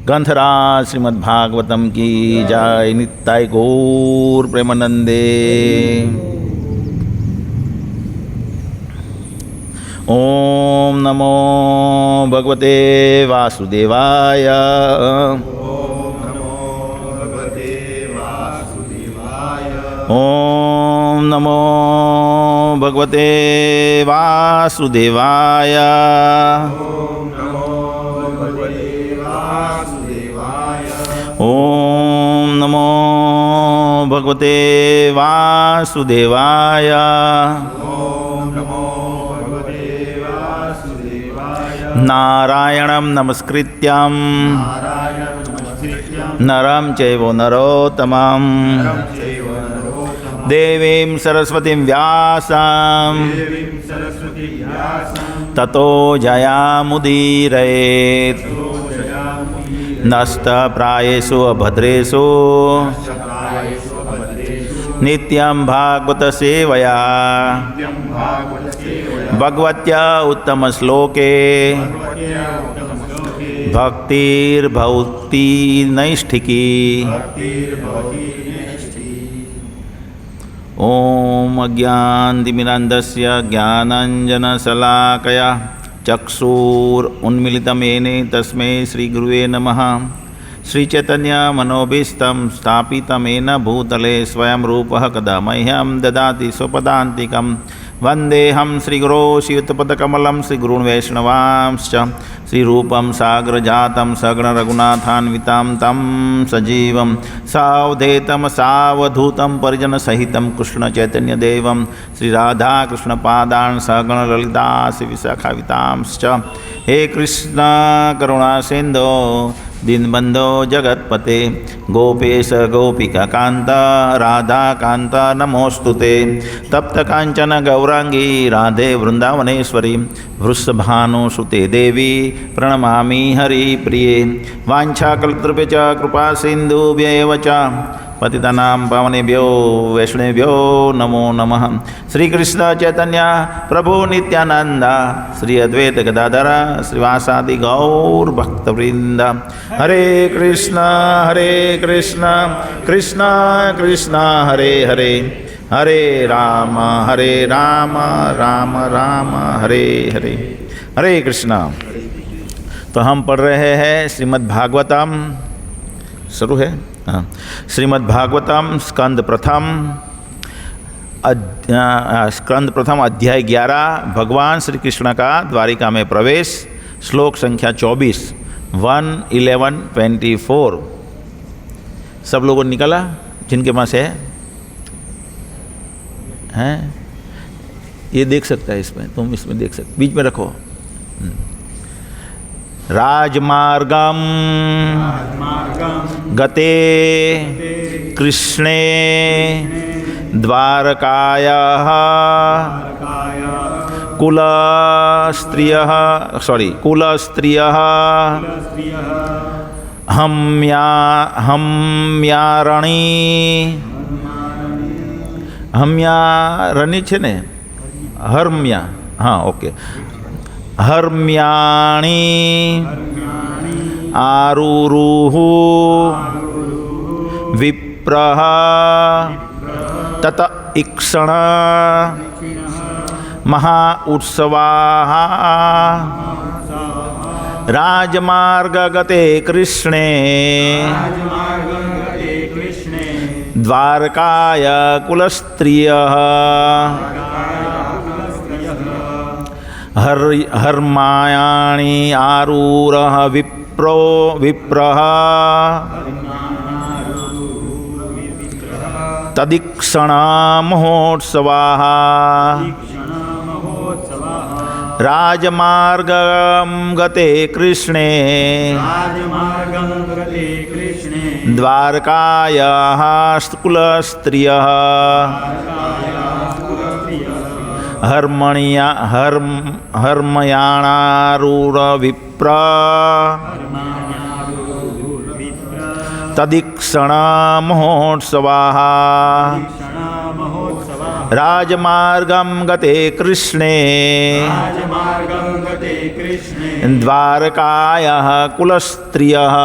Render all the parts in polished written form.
ग्रंथराज श्रीमद्भागवतम की जय। नित्याय गौर प्रेमानंदे। ओम नमो भगवते वासुदेवाय। ओम नमो भगवते वासुदेवाय। ओम नमो भगवते वासुदेवाय। नारायणं नमस्कृत्यं नरं चैव नरोत्तमं देवीं सरस्वतीं व्यासं ततो जयामुदीरयेत्। नष्टप्रायेषु अभद्रेषु नित्यं भागवत सेवया भगवत्या उत्तम श्लोके भक्तिर्भवति नैष्ठिकी। ओम अज्ञानतिमिरान्धस्य ज्ञानाञ्जनशलाकया चक्षुरुन्मीलितं येन तस्मै श्रीगुरुवे नमः। श्रीचैतन्य मनोभीष्टं स्थापितं येन भूतले स्वयं रूपः कदा मह्यं ददाति स्वपदान्तिकं। वन्देऽहं श्रीगुरो श्रीयुतपदकमलं श्रीगुरून् वैष्णवांश्च। श्रीरूपं साग्रजातं सगणरघुनाथान्वितं तं सजीवं सावधेतं सावधूतं परिजनसहितं कृष्णचैतन्यदेवं श्रीराधाकृष्णपादान् सगणललिता श्रीविशाखावितांश्च। हे कृष्ण करुणासिन्धो दीनबन्धो जगत्पते गोपेश गोपिकान्त राधाकान्त नमोस्तुते। तप्तकाञ्चन गौरांगी राधे वृन्दावनेश्वरी वृषभानुसुते देवी प्रणमामि हरिप्रिये। वाञ्छाकल्पतरुभ्यश्च कृपा सिन्धुभ्येव च पतितानां पावनेभ्यो वैष्णवेभ्यो नमो नमः। श्री कृष्ण चैतन्य प्रभु नित्यानंद श्री अद्वैत गदाधर श्रीवासादि गौर भक्तवृंद। हरे कृष्ण कृष्ण कृष्ण हरे हरे हरे राम राम राम हरे हरे। हरे कृष्ण। तो हम पढ़ रहे हैं श्रीमद्भागवतम। शुरू है हाँ। श्रीमद्भागवतम स्कंद प्रथम अध्याय 11 भगवान श्री कृष्ण का द्वारिका में प्रवेश। श्लोक संख्या 24 1, 11, 24। सब लोगों ने निकाला जिनके पास है ये देख सकता है। इसमें तुम इसमें देख सकते, बीच में रखो। राजमार्गम गते कृष्णे द्वारकायाः कुलस्त्रियः हम्यारणी છે ને હર્મ્યા हाँ ओके हर्म्याणी आरुरुः विप्रः तत इक्षण महा उत्सवाः राजमार्गगते कृष्णे द्वारकाय कुलस्त्रियः हर्मायाणि आरूरः विप्रः तदीक्षणा महोत्सवाः राजमार्गं गते कृष्णे द्वारकायाः कुलस्त्रियः हर्मयाणारूरविप्र तदीक्षणा महोत्सवाः राजमार्गं गते कृष्णे द्वारकायाः कुलस्त्रियः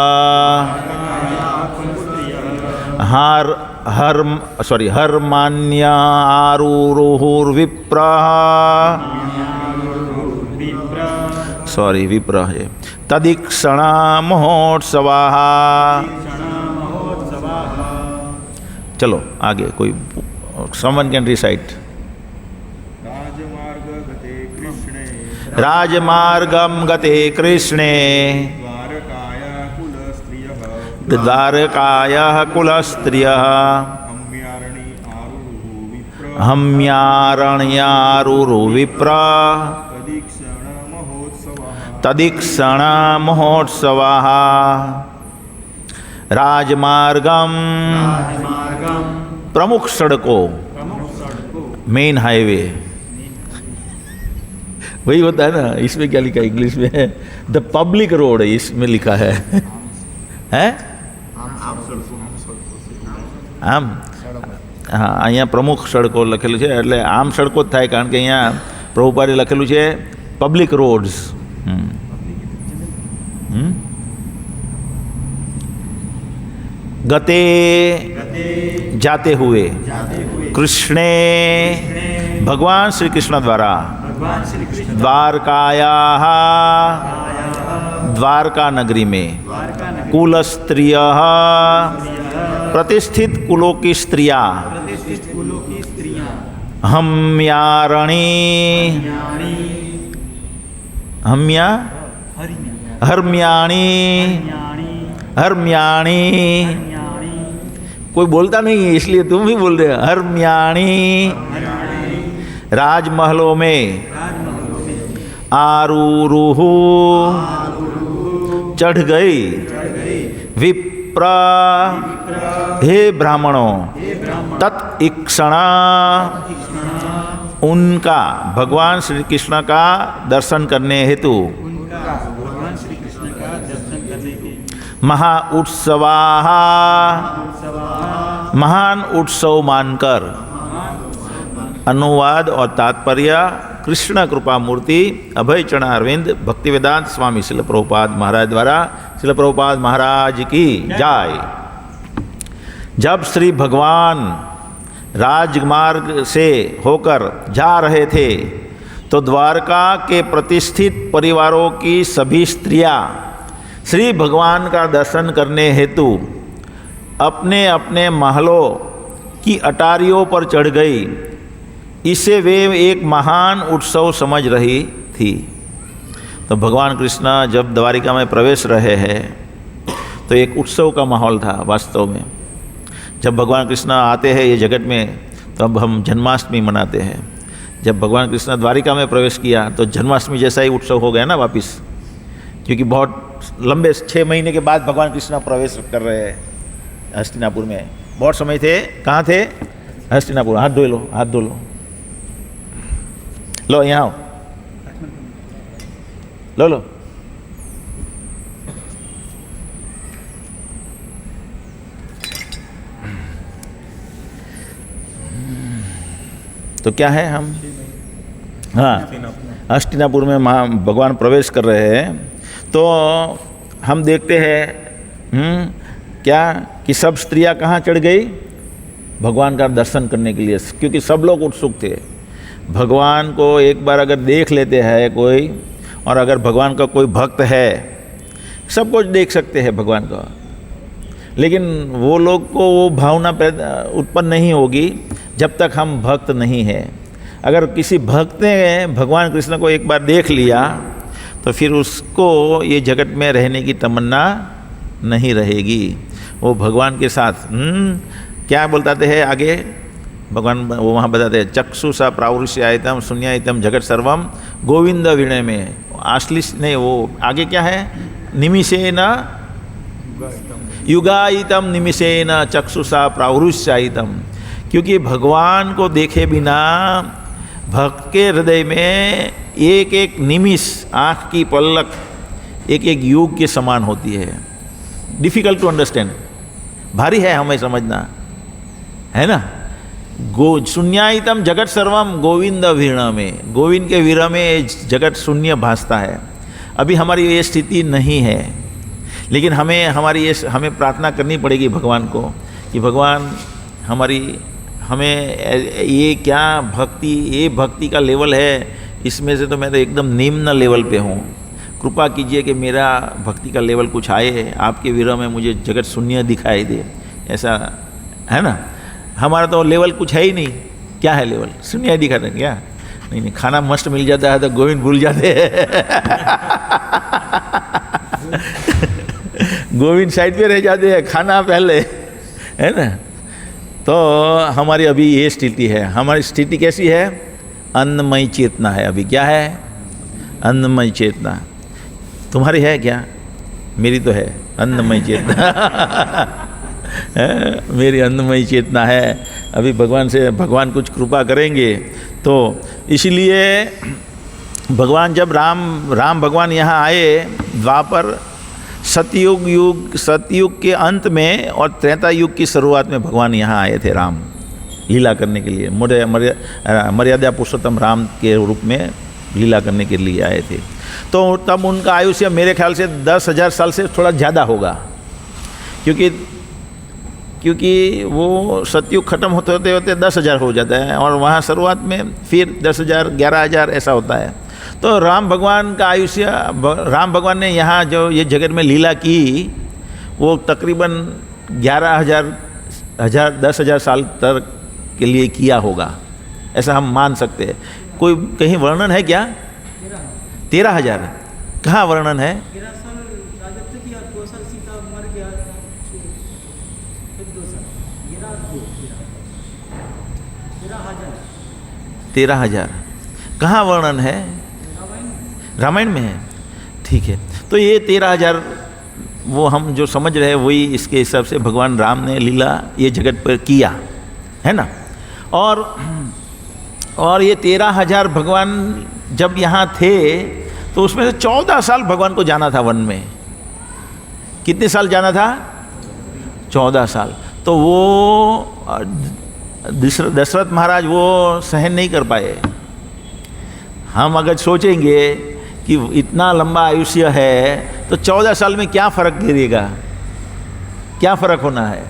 हर्मान्या आरुरुहुर्विप्रः विप्रः तदीक्षणा महोत्सवाः। चलो आगे कोई someone can recite. राजमार्गं गते कृष्णे द्वारकायाः कुलस्त्रियः हम्यारण्यारुरुविप्रः तदीक्षणा महोत्सवाः। राजमार्गम प्रमुख सड़कों, मेन हाईवे, वही होता है ना। इसमें क्या लिखा है इंग्लिश में? द पब्लिक रोड इसमें लिखा है, આમ હા અહીંયા પ્રમુખ સડકો લખેલું છે, એટલે આમ સડકો જ થાય, કારણ કે અહીંયા પ્રભુપાદે લખેલું છે પબ્લિક રોડ્સ। गते जाते हुए, कृष्णे भगवान श्री कृष्ण द्वारा, द्वारकायाः द्वारका नगरी में, कुल स्त्रियः प्रतिष्ठित कुलों की स्त्रियाँ, हम्यारणी हर्म्याणी, कोई बोलता नहीं है इसलिए तुम भी बोल रहे हो, हर्म्याणी राजमहलों में, आरूरुहु चढ़ गई, विप्र हे ब्राह्मणों, तत्क्षणा उनका भगवान श्री कृष्ण का दर्शन करने हेतु, महा उत्सवाः महान उत्सव मानकर। अनुवाद और तात्पर्य कृष्ण कृपा मूर्ति अभय चरण अरविंद भक्तिवेदांत स्वामी शिल प्रभुपाद महाराज द्वारा। शिल प्रभुपाद महाराज की जय। जब श्री भगवान राजमार्ग से होकर जा रहे थे तो द्वारका के प्रतिष्ठित परिवारों की सभी स्त्रियां श्री भगवान का दर्शन करने हेतु अपने अपने महलों की अटारियों पर चढ़ गई। इसे वे एक महान उत्सव समझ रही थी। तो भगवान कृष्ण जब द्वारिका में प्रवेश रहे हैं तो एक उत्सव का माहौल था वास्तव में। जब भगवान कृष्ण आते हैं ये जगत में तो अब हम जन्माष्टमी मनाते हैं। जब भगवान कृष्ण द्वारिका में प्रवेश किया तो जन्माष्टमी जैसा ही उत्सव हो गया ना वापिस, क्योंकि बहुत लंबे 6 महीने के बाद भगवान कृष्ण प्रवेश कर रहे हैं हस्तिनापुर में। बहुत समय थे, कहाँ थे? हस्तिनापुर। हाथ धो लो, हाथ धो लो, लो यहाँ आओ, लो लो। तो क्या है हम, हाँ, हस्तिनापुर में भगवान प्रवेश कर रहे हैं। तो हम देखते हैं क्या कि सब स्त्रियां कहाँ चढ़ गई? भगवान का दर्शन करने के लिए, क्योंकि सब लोग उत्सुक थे। भगवान को एक बार अगर देख लेते हैं कोई, और अगर भगवान का कोई भक्त है, सब कुछ देख सकते हैं भगवान का, लेकिन वो लोग को वो भावना उत्पन्न नहीं होगी जब तक हम भक्त नहीं हैं। अगर किसी भक्त ने भगवान कृष्ण को एक बार देख लिया तो फिर उसको ये जगत में रहने की तमन्ना नहीं रहेगी। वो भगवान के साथ क्या बोलते हैं आगे भगवान, वो वहाँ बताते हैं चक्षुषा प्रावृष्यायतम शून्यायतम जगत सर्वम गोविंद विनय में आश्लिष नहीं, वो आगे क्या है? निमिषेन युगायितम निमिषेन चक्षुषा प्रावृष्यायतम। क्योंकि भगवान को देखे बिना भक्त के हृदय में एक एक निमिष, आँख की पलक एक एक युग के समान होती है। डिफ़िकल्ट टू अंडरस्टैंड, भारी है हमें समझना, है ना। शून्यायतम जगत सर्वम गोविंद विरह में, गोविंद के विरह में जगत शून्य भासता है। अभी हमारी ये स्थिति नहीं है, लेकिन हमें प्रार्थना करनी पड़ेगी भगवान को कि भगवान हमें ये क्या भक्ति, ये भक्ति का लेवल है, इसमें से तो मैं तो एकदम निम्न लेवल पे हूँ। कृपा कीजिए कि मेरा भक्ति का लेवल कुछ आए, आपके विरह में मुझे जगत शून्य दिखाई दे, ऐसा है ना। हमारा तो लेवल कुछ है ही नहीं। क्या है लेवल? शून्य दिखाते हैं क्या? नहीं, खाना मस्त मिल जाता है तो गोविंद भूल जाते हैं। गोविंद साइड पे रह जाते हैं, खाना पहले, है ना। तो हमारी अभी ये स्थिति है। हमारी स्थिति कैसी है? अन्नमयी चेतना है अभी। क्या है? अन्नमयी चेतना। तुम्हारी है क्या? मेरी तो है अन्नमयी चेतना। मेरी अन्नमयी चेतना है। अभी भगवान कुछ कृपा करेंगे तो इसीलिए भगवान जब राम भगवान यहाँ आए द्वापर सतयुग के अंत में और त्रेता युग की शुरुआत में भगवान यहाँ आए थे राम लीला करने के लिए। मर्यादा पुरुषोत्तम राम के रूप में लीला करने के लिए आए थे। तो तब उनका आयुष्य मेरे ख्याल से 10,000 साल से थोड़ा ज़्यादा होगा, क्योंकि वो सतयुग खत्म होते होते 10,000 हो जाता है और वहाँ शुरुआत में फिर 10,000 11,000 ऐसा होता है। तो राम भगवान का आयुष्य, राम भगवान ने यहाँ जो ये जगत में लीला की वो तकरीबन 10,000 साल तक के लिए किया होगा, ऐसा हम मान सकते हैं। कोई कहीं वर्णन है क्या? 13,000 कहाँ वर्णन है? 13,000 कहाँ वर्णन है? रामायण में है। ठीक है, तो ये 13,000 वो हम जो समझ रहे हैं वही इसके हिसाब से भगवान राम ने लीला ये जगत पर किया है ना। और ये 13,000 भगवान जब यहाँ थे तो उसमें से 14 साल भगवान को जाना था वन में। कितने साल जाना था? 14 साल। तो वो दशरथ महाराज वो सहन नहीं कर पाए। हम अगर सोचेंगे कि इतना लंबा आयुष्य है तो 14 साल में क्या फ़र्क गिरेगा, क्या फ़र्क होना है।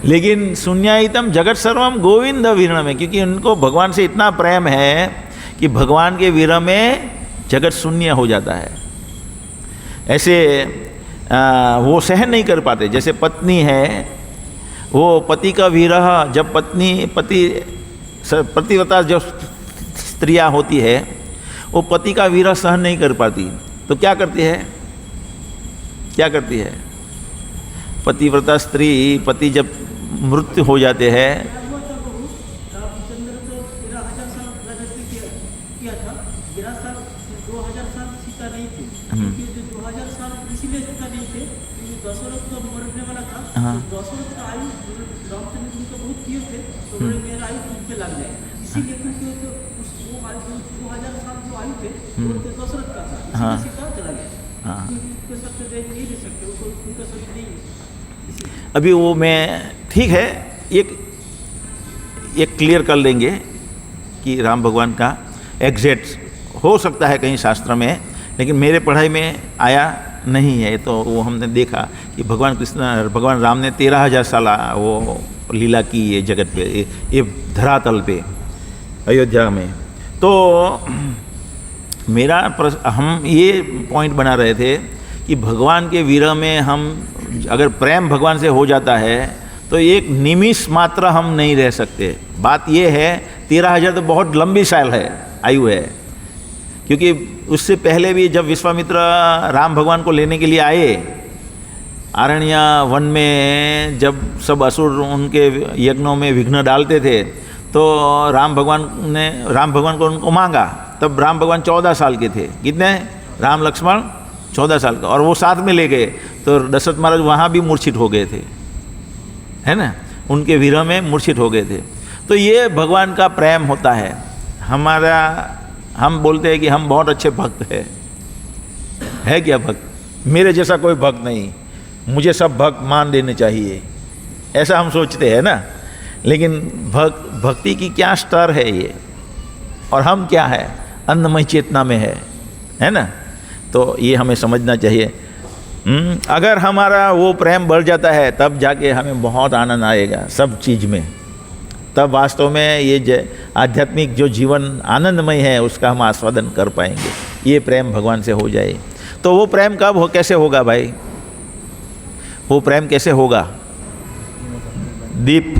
लेकिन शून्यायतम जगत सर्वम गोविंद विरह में, क्योंकि उनको भगवान से इतना प्रेम है कि भगवान के विरह में जगत शून्य हो जाता है। ऐसे वो सहन नहीं कर पाते। जैसे पत्नी है, वो पति का विरह, जब पतिव्रता जो स्त्रियाँ होती है वो पति का विरह सहन नहीं कर पाती, तो क्या करती है? पतिव्रता स्त्री, पति जब मृत्यु हो जाते हैं, अभी वो मैं ठीक है एक क्लियर कर लेंगे कि राम भगवान का एग्जैक्ट हो सकता है कहीं शास्त्र में, लेकिन मेरे पढ़ाई में आया नहीं है। तो वो हमने देखा कि भगवान राम ने 13,000 साल वो लीला की ये जगत पे, ये धरातल पे, अयोध्या में। तो हम ये पॉइंट बना रहे थे कि भगवान के विरह में हम अगर प्रेम भगवान से हो जाता है तो एक निमिष मात्र हम नहीं रह सकते। बात ये है 13,000 तो बहुत लंबी साल है, आयु है, क्योंकि उससे पहले भी जब विश्वामित्र राम भगवान को लेने के लिए आए आरण्य वन में, जब सब असुर उनके यज्ञों में विघ्न डालते थे तो राम भगवान को उनको मांगा। तब राम भगवान 14 साल के थे। कितने? राम लक्ष्मण 14 साल का, और वो साथ में ले गए तो दशरथ महाराज वहाँ भी मूर्छित हो गए थे, है ना, उनके विरह में मूर्छित हो गए थे। तो ये भगवान का प्रेम होता है। हम बोलते हैं कि हम बहुत अच्छे भक्त है क्या भक्त? मेरे जैसा कोई भक्त नहीं, मुझे सब भक्त मान लेने चाहिए, ऐसा हम सोचते हैं ना। लेकिन भक्ति की क्या स्तर है ये, और हम क्या है, अन्नमय चेतना में है ना। तो ये हमें समझना चाहिए। अगर हमारा वो प्रेम बढ़ जाता है तब जाके हमें बहुत आनंद आएगा सब चीज़ में, तब वास्तव में ये आध्यात्मिक जो जीवन आनंदमय है उसका हम आस्वादन कर पाएंगे, ये प्रेम भगवान से हो जाए। तो वो प्रेम कब हो, कैसे होगा भाई, वो प्रेम कैसे होगा? दीप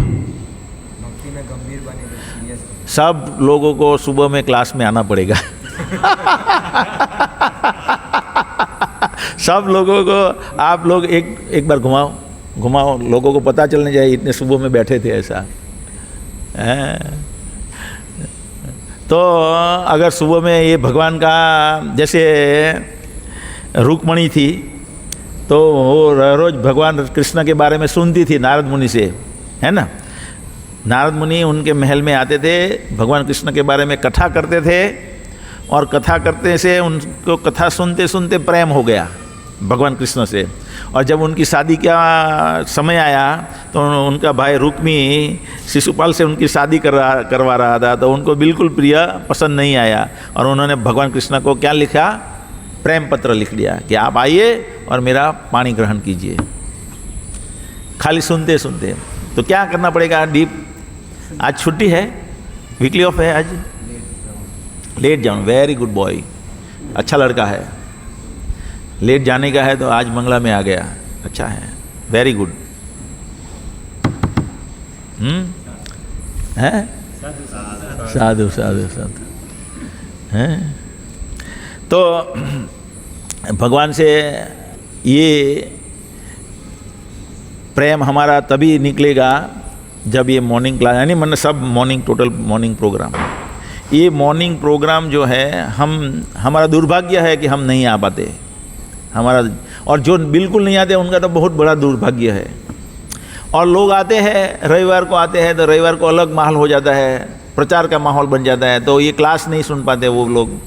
सब लोगों को सुबह में क्लास में आना पड़ेगा सब लोगों को आप लोग एक बार घुमाओ, लोगों को पता चलने चाहिए इतने सुबह में बैठे थे ऐसा। तो अगर सुबह में ये भगवान का, जैसे रुक्मणी थी तो वो रोज भगवान कृष्ण के बारे में सुनती थी नारद मुनि से, है ना। नारद मुनि उनके महल में आते थे, भगवान कृष्ण के बारे में कथा करते थे, और कथा करते से उनको कथा सुनते सुनते प्रेम हो गया भगवान कृष्ण से। और जब उनकी शादी का समय आया तो उनका भाई रुक्मी शिशुपाल से उनकी शादी करवा रहा था, तो उनको बिल्कुल प्रिय पसंद नहीं आया, और उन्होंने भगवान कृष्ण को क्या लिखा, प्रेम पत्र लिख दिया कि आप आइए और मेरा पानी ग्रहण कीजिए, खाली सुनते सुनते। तो क्या करना पड़ेगा दीप? आज छुट्टी है, वीकली ऑफ है, आज लेट जाऊँ, वेरी गुड बॉय, अच्छा लड़का है, लेट जाने का है तो आज मंगला में आ गया, अच्छा है, वेरी गुड। है साधु साधु साधु हैं। तो भगवान से ये प्रेम हमारा तभी निकलेगा जब ये मॉर्निंग क्लास, यानी मतलब सब मॉर्निंग, टोटल मॉर्निंग प्रोग्राम, ये मॉर्निंग प्रोग्राम जो है, हमारा दुर्भाग्य है कि हम नहीं आ पाते हमारा, और जो बिल्कुल नहीं आते उनका तो बहुत बड़ा दुर्भाग्य है। और लोग आते हैं, रविवार को आते हैं तो रविवार को अलग माहौल हो जाता है, प्रचार का माहौल बन जाता है, तो ये क्लास नहीं सुन पाते वो लोग।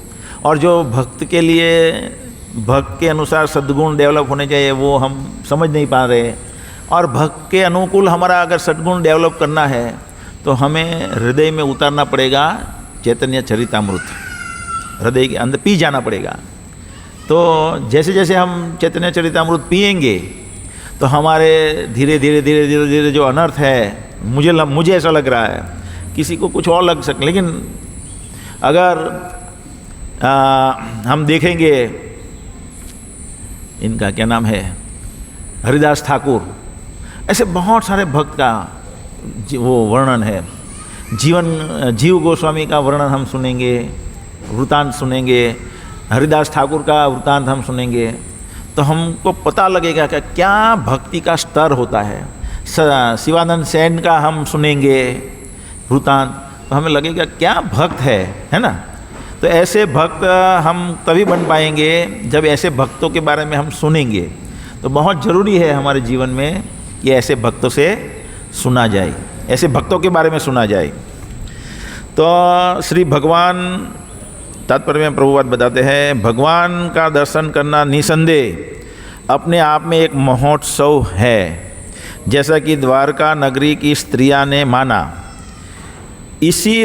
और जो भक्त के लिए, भक्त के अनुसार सद्गुण डेवलप होने चाहिए वो हम समझ नहीं पा रहे। और भक्त के अनुकूल हमारा अगर सद्गुण डेवलप करना है तो हमें हृदय में उतारना पड़ेगा चैतन्य चरितामृत, हृदय के अंदर पी जाना पड़ेगा। तो जैसे जैसे हम चैतन्य चरितामृत पिएंगे तो हमारे धीरे धीरे धीरे धीरे धीरे जो अनर्थ है, मुझे ऐसा लग रहा है, किसी को कुछ और लग सके, लेकिन अगर हम देखेंगे, इनका क्या नाम है, हरिदास ठाकुर, ऐसे बहुत सारे भक्त का वो वर्णन है, जीव गोस्वामी का वर्णन हम सुनेंगे, वृतांत सुनेंगे, हरिदास ठाकुर का वृतांत हम सुनेंगे, तो हमको पता लगेगा कि क्या भक्ति का स्तर होता है। शिवानंद सेन का हम सुनेंगे वृतांत, तो हमें लगेगा क्या भक्त है ना। तो ऐसे भक्त हम तभी बन पाएंगे जब ऐसे भक्तों के बारे में हम सुनेंगे। तो बहुत ज़रूरी है हमारे जीवन में कि ऐसे भक्तों से सुना जाए, ऐसे भक्तों के बारे में सुना जाए। तो श्री भगवान तात्पर्य में प्रभुपाद बताते हैं, भगवान का दर्शन करना निसंदेह अपने आप में एक महोत्सव है, जैसा कि द्वारका नगरी की स्त्रियां ने माना। इसे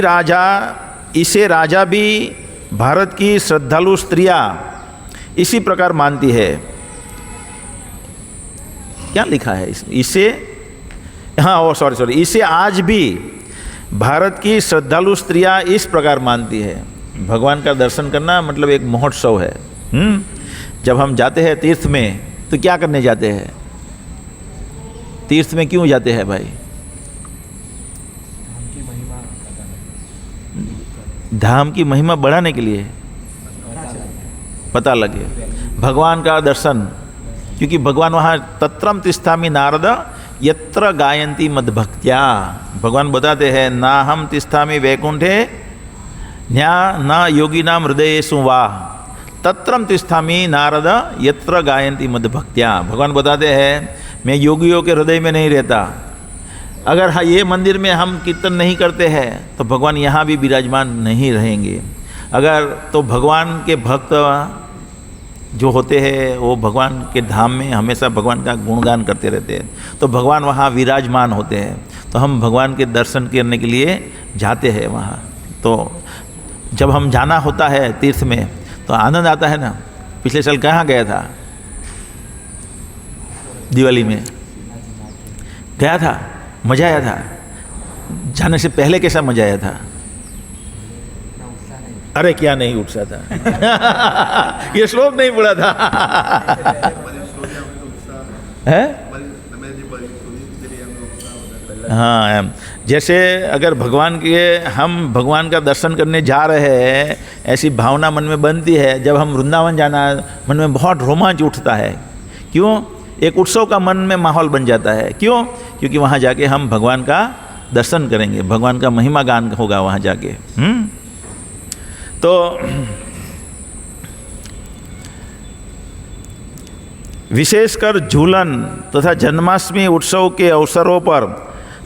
राजा भी भारत की श्रद्धालु स्त्रियां इसी प्रकार मानती है। क्या लिखा है इसे, हाँ सॉरी, इसे आज भी भारत की श्रद्धालु स्त्रियां इस प्रकार मानती है। भगवान का दर्शन करना मतलब एक महोत्सव है। जब हम जाते हैं तीर्थ में तो क्या करने जाते हैं? तीर्थ में क्यों जाते हैं भाई? धाम की महिमा बढ़ाने के लिए, पता लगे भगवान का दर्शन, क्योंकि भगवान वहाँ तत्रम तिष्ठामि नारद यत्र गायन्ति मद्भक्त्या, भगवान बताते हैं ना हम तिष्ठामि वैकुंठे न्या न योगिनाम हृदयेषु वा तत्रम तिष्ठामि नारद यत्र गायन्ति मद्भक्त्या। भगवान बताते हैं मैं योगियों के हृदय में नहीं रहता। अगर ये मंदिर में हम कीर्तन नहीं करते हैं तो भगवान यहाँ भी विराजमान नहीं रहेंगे। अगर तो भगवान के भक्त जो होते हैं वो भगवान के धाम में हमेशा भगवान का गुणगान करते रहते हैं, तो भगवान वहाँ विराजमान होते हैं। तो हम भगवान के दर्शन करने के लिए जाते हैं वहाँ। तो जब हम जाना होता है तीर्थ में तो आनंद आता है ना। पिछले साल कहाँ गया था? दिवाली में गया था, मज़ा आया था। जाने से पहले कैसा मज़ा आया था? अरे क्या नहीं उत्साह था। ये श्लोक नहीं पढ़ा था। है? हाँ, जैसे अगर हम भगवान का दर्शन करने जा रहे हैं, ऐसी भावना मन में बनती है। जब हम वृंदावन जाना, मन में बहुत रोमांच उठता है। क्यों? एक उत्सव का मन में माहौल बन जाता है। क्यों? क्योंकि वहाँ जाके हम भगवान का दर्शन करेंगे, भगवान का महिमा गान होगा वहाँ जाके। तो विशेषकर झूलन तथा जन्माष्टमी उत्सव के अवसरों पर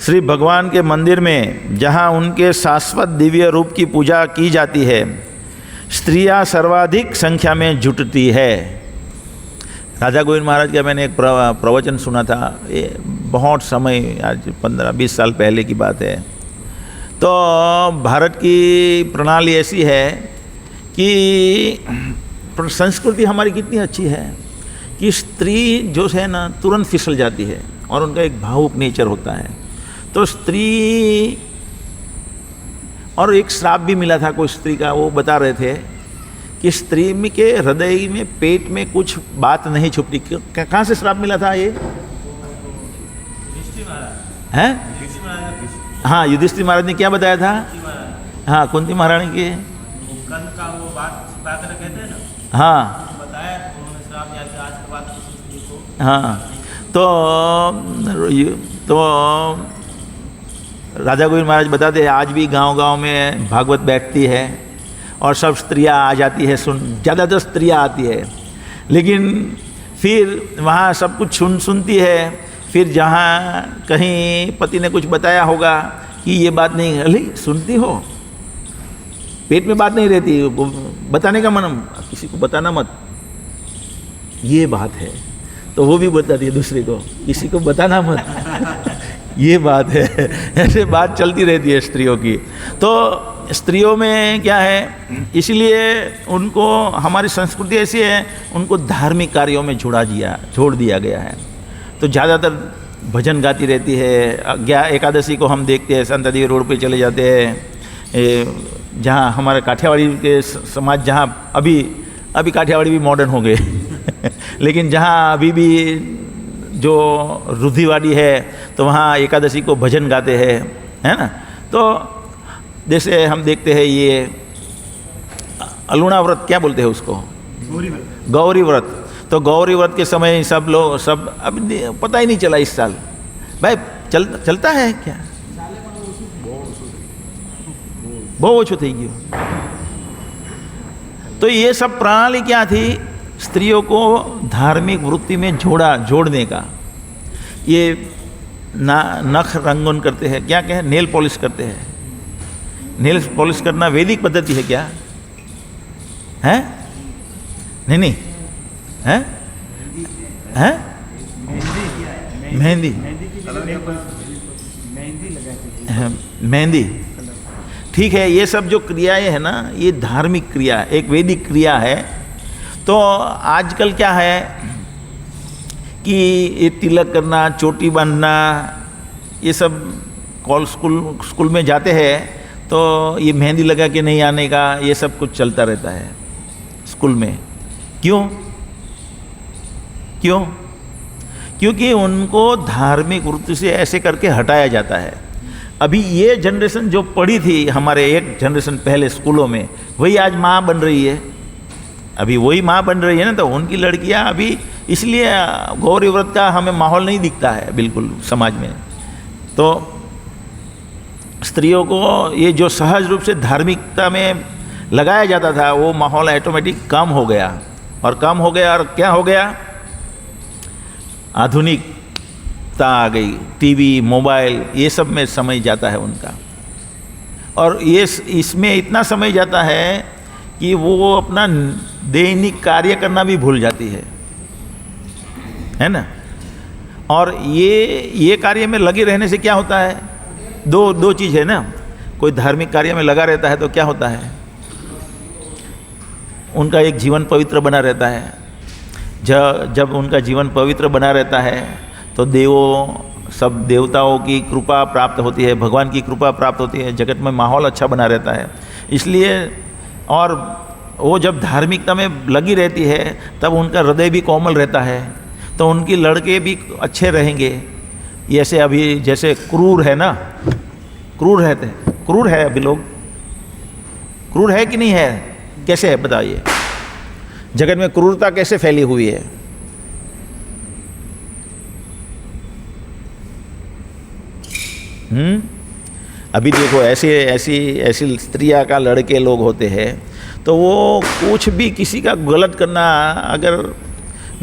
श्री भगवान के मंदिर में, जहाँ उनके शाश्वत दिव्य रूप की पूजा की जाती है, स्त्रियां सर्वाधिक संख्या में जुटती है। राजा गोविंद महाराज का मैंने एक प्रवचन सुना था, ये बहुत समय, आज 15-20 साल पहले की बात है। तो भारत की प्रणाली ऐसी है कि संस्कृति हमारी कितनी अच्छी है कि स्त्री जो है ना तुरंत फिसल जाती है और उनका एक भावुक नेचर होता है। तो स्त्री, और एक श्राप भी मिला था कोई स्त्री का, वो बता रहे थे कि स्त्री में के हृदय में, पेट में कुछ बात नहीं छुपती। कहाँ से श्राप मिला था ये? है? हाँ, युधिष्ठिर महाराज ने क्या बताया था? हाँ, कुंती महारानी के का वो बात कहते हैं ना। हाँ, बताया उन्होंने श्राप दिया कि आज के बाद किसी स्त्री को। हाँ, तो राजा गोविंद महाराज बताते हैं आज भी गांव-गांव में भागवत बैठती है और सब स्त्रियां आ जाती है, ज़्यादातर स्त्रियां आती है। लेकिन फिर वहाँ सब कुछ सुनती है। फिर जहाँ कहीं पति ने कुछ बताया होगा कि ये बात नहीं, अरे सुनती हो, पेट में बात नहीं रहती, बताने का मन, किसी को बताना मत, ये बात है। तो वो भी बताती है दूसरे को, किसी को बताना मत, ये बात है। ऐसे बात चलती रहती है स्त्रियों की। तो स्त्रियों में क्या है, इसलिए उनको, हमारी संस्कृति ऐसी है, उनको धार्मिक कार्यों में छोड़ दिया गया है। तो ज़्यादातर भजन गाती रहती है। एकादशी को हम देखते हैं, संत देवी रोड पे चले जाते हैं, जहाँ हमारे काठियावाड़ी के समाज, जहाँ अभी काठियावाड़ी भी मॉडर्न हो गए लेकिन जहाँ अभी भी जो रुधिवाड़ी है, तो वहाँ एकादशी को भजन गाते हैं, है ना। तो जैसे हम देखते हैं ये अलूणा व्रत, क्या बोलते हैं उसको? गौरी व्रत। तो गौरी व्रत के समय सब अब पता ही नहीं चला इस साल भाई चलता है क्या? बहुत ओछो थी गयो। तो ये सब प्रणाली क्या थी? स्त्रियों को धार्मिक वृत्ति में जोड़ने का। ये नख रंगन करते हैं, क्या कहें, नेल पॉलिश करते हैं। नेल पॉलिश करना वैदिक पद्धति है क्या? है? नहीं है? हैं? मेहंदी। ठीक है, ये सब जो क्रियाएं है ना, ये धार्मिक क्रिया, एक वैदिक क्रिया है। तो आजकल क्या है कि ये तिलक करना, चोटी बांधना, ये सब स्कूल में जाते हैं तो ये मेहंदी लगा के नहीं आने का, ये सब कुछ चलता रहता है स्कूल में। क्यों? क्योंकि उनको धार्मिक वृत्ति से ऐसे करके हटाया जाता है। अभी ये जनरेशन जो पढ़ी थी हमारे एक जनरेशन पहले स्कूलों में, वही आज माँ बन रही है। अभी वही माँ बन रही है ना, तो उनकी लड़कियाँ अभी, इसलिए गौरी व्रत का हमें माहौल नहीं दिखता है बिल्कुल समाज में। तो स्त्रियों को ये जो सहज रूप से धार्मिकता में लगाया जाता था, वो माहौल ऑटोमेटिक कम हो गया। और क्या हो गया? आधुनिकता आ गई, टीवी, मोबाइल, ये सब में समय जाता है उनका। और ये इसमें इतना समय जाता है कि वो अपना दैनिक कार्य करना भी भूल जाती है ना। और ये कार्य में लगे रहने से क्या होता है दो चीज़ है ना, कोई धार्मिक कार्य में लगा रहता है तो क्या होता है, उनका एक जीवन पवित्र बना रहता है। जब उनका जीवन पवित्र बना रहता है तो सब देवताओं की कृपा प्राप्त होती है, भगवान की कृपा प्राप्त होती है, जगत में माहौल अच्छा बना रहता है। इसलिए और वो जब धार्मिकता में लगी रहती है तब उनका हृदय भी कोमल रहता है, तो उनकी लड़के भी अच्छे रहेंगे। जैसे अभी जैसे क्रूर है ना, क्रूर है अभी लोग, क्रूर है कि नहीं है, कैसे है बताइए, जगत में क्रूरता कैसे फैली हुई है। अभी देखो ऐसी स्त्रियाँ का लड़के लोग होते हैं तो वो कुछ भी किसी का गलत करना, अगर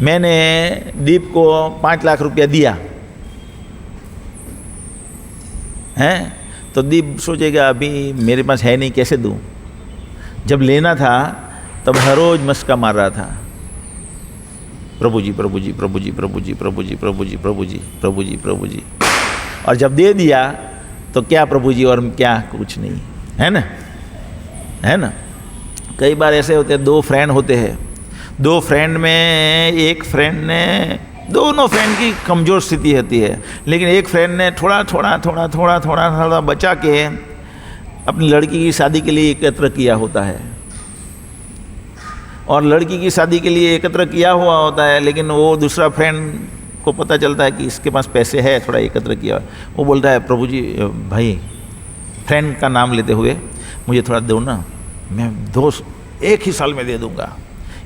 मैंने दीप को 5 लाख रुपया दिया है तो दीप सोचेगा अभी मेरे पास है नहीं, कैसे दूँ। जब लेना था तब हर रोज मस्का मार रहा था, प्रभु जी प्रभु जी प्रभु जी प्रभु जी प्रभु जी प्रभु जी प्रभु जी प्रभु जी प्रभु जी, और जब दे दिया तो क्या प्रभु जी और क्या, कुछ नहीं, है ना। कई बार ऐसे होते हैं, 2 फ्रेंड होते हैं, 2 फ्रेंड में एक फ्रेंड ने, दोनों फ्रेंड की कमज़ोर स्थिति होती है, लेकिन एक फ्रेंड ने थोड़ा बचा के अपनी लड़की की शादी के लिए एकत्र किया होता है, और लड़की की शादी के लिए एकत्र किया हुआ होता है, लेकिन वो दूसरा फ्रेंड को पता चलता है कि इसके पास पैसे है, थोड़ा एकत्र किया। वो बोलता है प्रभु जी भाई, फ्रेंड का नाम लेते हुए, मुझे थोड़ा दो ना, मैं 1 ही साल में दे दूंगा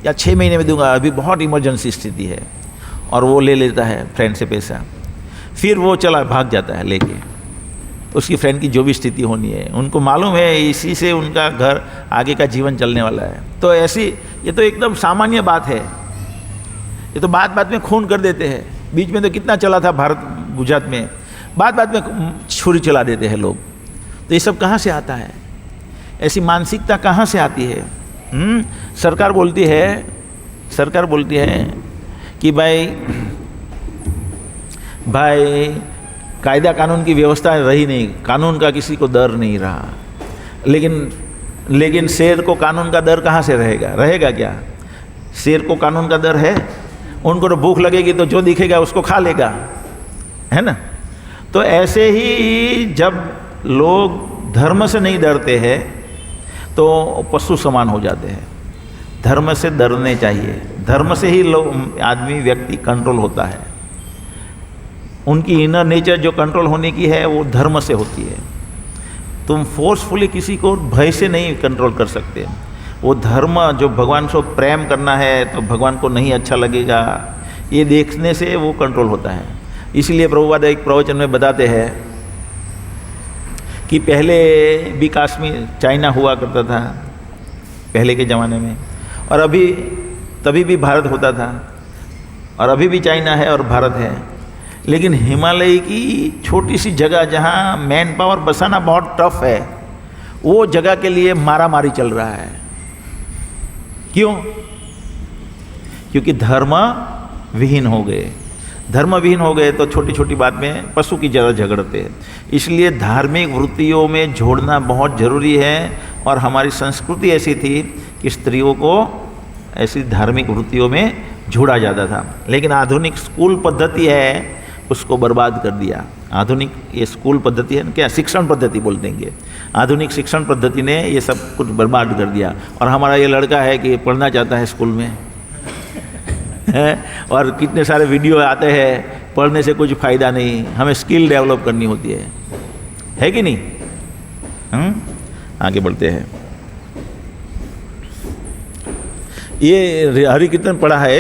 या 6 महीने में दूंगा, अभी बहुत इमरजेंसी स्थिति है। और वो ले लेता है फ्रेंड से पैसा, फिर वो भाग जाता है लेके, उसकी फ्रेंड की जो भी स्थिति होनी है, उनको मालूम है इसी से उनका घर आगे का जीवन चलने वाला है। तो ये तो एकदम सामान्य बात है, ये तो बात में खून कर देते हैं। बीच में तो कितना चला था भारत गुजरात में, बात में छुरी चला देते हैं लोग। तो ये सब कहाँ से आता है, ऐसी मानसिकता कहाँ से आती है? सरकार बोलती है कि भाई कायदा कानून की व्यवस्था रही नहीं, कानून का किसी को डर नहीं रहा। लेकिन शेर को कानून का डर कहाँ से रहेगा क्या? शेर को कानून का डर है? उनको तो भूख लगेगी तो जो दिखेगा उसको खा लेगा, है ना। तो ऐसे ही जब लोग धर्म से नहीं डरते हैं तो पशु समान हो जाते हैं। धर्म से डरने चाहिए, धर्म से ही व्यक्ति कंट्रोल होता है। उनकी इनर नेचर जो कंट्रोल होने की है वो धर्म से होती है। तुम फोर्सफुली किसी को भय से नहीं कंट्रोल कर सकते। वो धर्म जो भगवान को प्रेम करना है तो भगवान को नहीं अच्छा लगेगा, ये देखने से वो कंट्रोल होता है। इसलिए प्रभुपाद एक प्रवचन में बताते हैं कि पहले भी कश्मीर चाइना हुआ करता था पहले के ज़माने में, और तभी भी भारत होता था, और अभी भी चाइना है और भारत है। लेकिन हिमालय की छोटी सी जगह जहाँ मैन पावर बसाना बहुत टफ है, वो जगह के लिए मारामारी चल रहा है। क्यों? क्योंकि धर्म विहीन हो गए तो छोटी छोटी बात में पशु की ज़्यादा झगड़ते हैं। इसलिए धार्मिक वृत्तियों में जोड़ना बहुत ज़रूरी है। और हमारी संस्कृति ऐसी थी कि स्त्रियों को ऐसी धार्मिक वृत्तियों में जोड़ा जाता था, लेकिन आधुनिक स्कूल पद्धति है उसको बर्बाद कर दिया। आधुनिक ये स्कूल पद्धति है क्या, शिक्षण पद्धति बोल देंगे, आधुनिक शिक्षण पद्धति ने ये सब कुछ बर्बाद कर दिया। और हमारा ये लड़का है कि पढ़ना चाहता है स्कूल में और कितने सारे वीडियो आते हैं, पढ़ने से कुछ फ़ायदा नहीं, हमें स्किल डेवलप करनी होती है कि नहीं? आगे बढ़ते हैं। ये हरि कीर्तन पढ़ा है,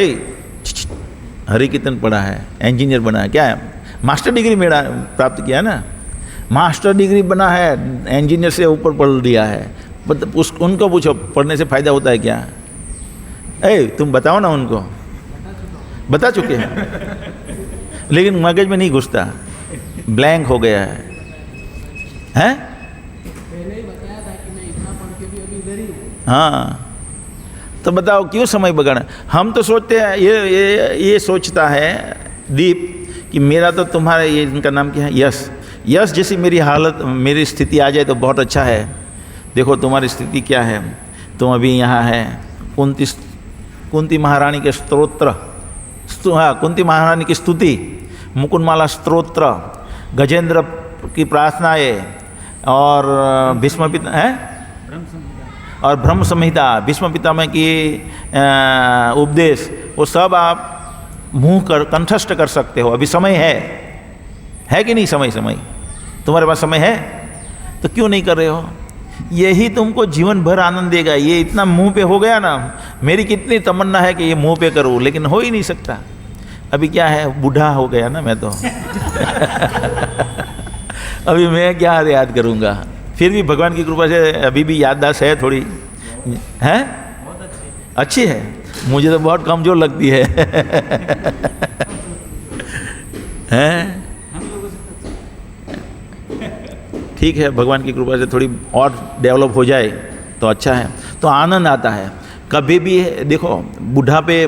हरि कीर्तन पढ़ा है, इंजीनियर बना है, क्या है, मास्टर डिग्री मेरा प्राप्त किया ना, मास्टर डिग्री बना है, इंजीनियर से ऊपर पढ़ लिया है। उनको पूछो पढ़ने से फ़ायदा होता है क्या? तुम बताओ ना उनको। बता चुके हैं लेकिन मगज में नहीं घुसता, ब्लैंक हो गया है। पहले ही बताया था कि मैं इतना पढ़ के भी अभी इधर ही हूँ। हाँ, तो बताओ क्यों समय बगाड़ना। हम तो सोचते हैं, ये सोचता है दीप कि मेरा तो तुम्हारा, ये इनका नाम क्या है, यश, यश जैसी मेरी हालत, मेरी स्थिति आ जाए तो बहुत अच्छा है। देखो तुम्हारी स्थिति क्या है, तुम अभी यहाँ है, कुंती महारानी के स्तोत्र, कुंती महारानी की स्तुति, मुकुंदमाला स्तोत्र, गजेंद्र की प्रार्थनाएं और भीष्म पिता है और ब्रह्म संहिता, भीष्म पितामह की उपदेश, वो सब आप मुंह कर कंठस्थ कर सकते हो। अभी समय है कि नहीं? समय तुम्हारे पास समय है तो क्यों नहीं कर रहे हो? यही तुमको जीवन भर आनंद देगा। ये इतना मुंह पे हो गया ना, मेरी कितनी तमन्ना है कि ये मुंह पे करूं, लेकिन हो ही नहीं सकता। अभी क्या है, बूढ़ा हो गया ना मैं तो अभी मैं क्या याद करूंगा? फिर भी भगवान की कृपा से अभी भी याददाश्त है थोड़ी, है अच्छी है, मुझे तो बहुत कमजोर लगती है हैं? ठीक है, भगवान की कृपा से थोड़ी और डेवलप हो जाए तो अच्छा है, तो आनंद आता है। कभी भी देखो, बुढ़ापे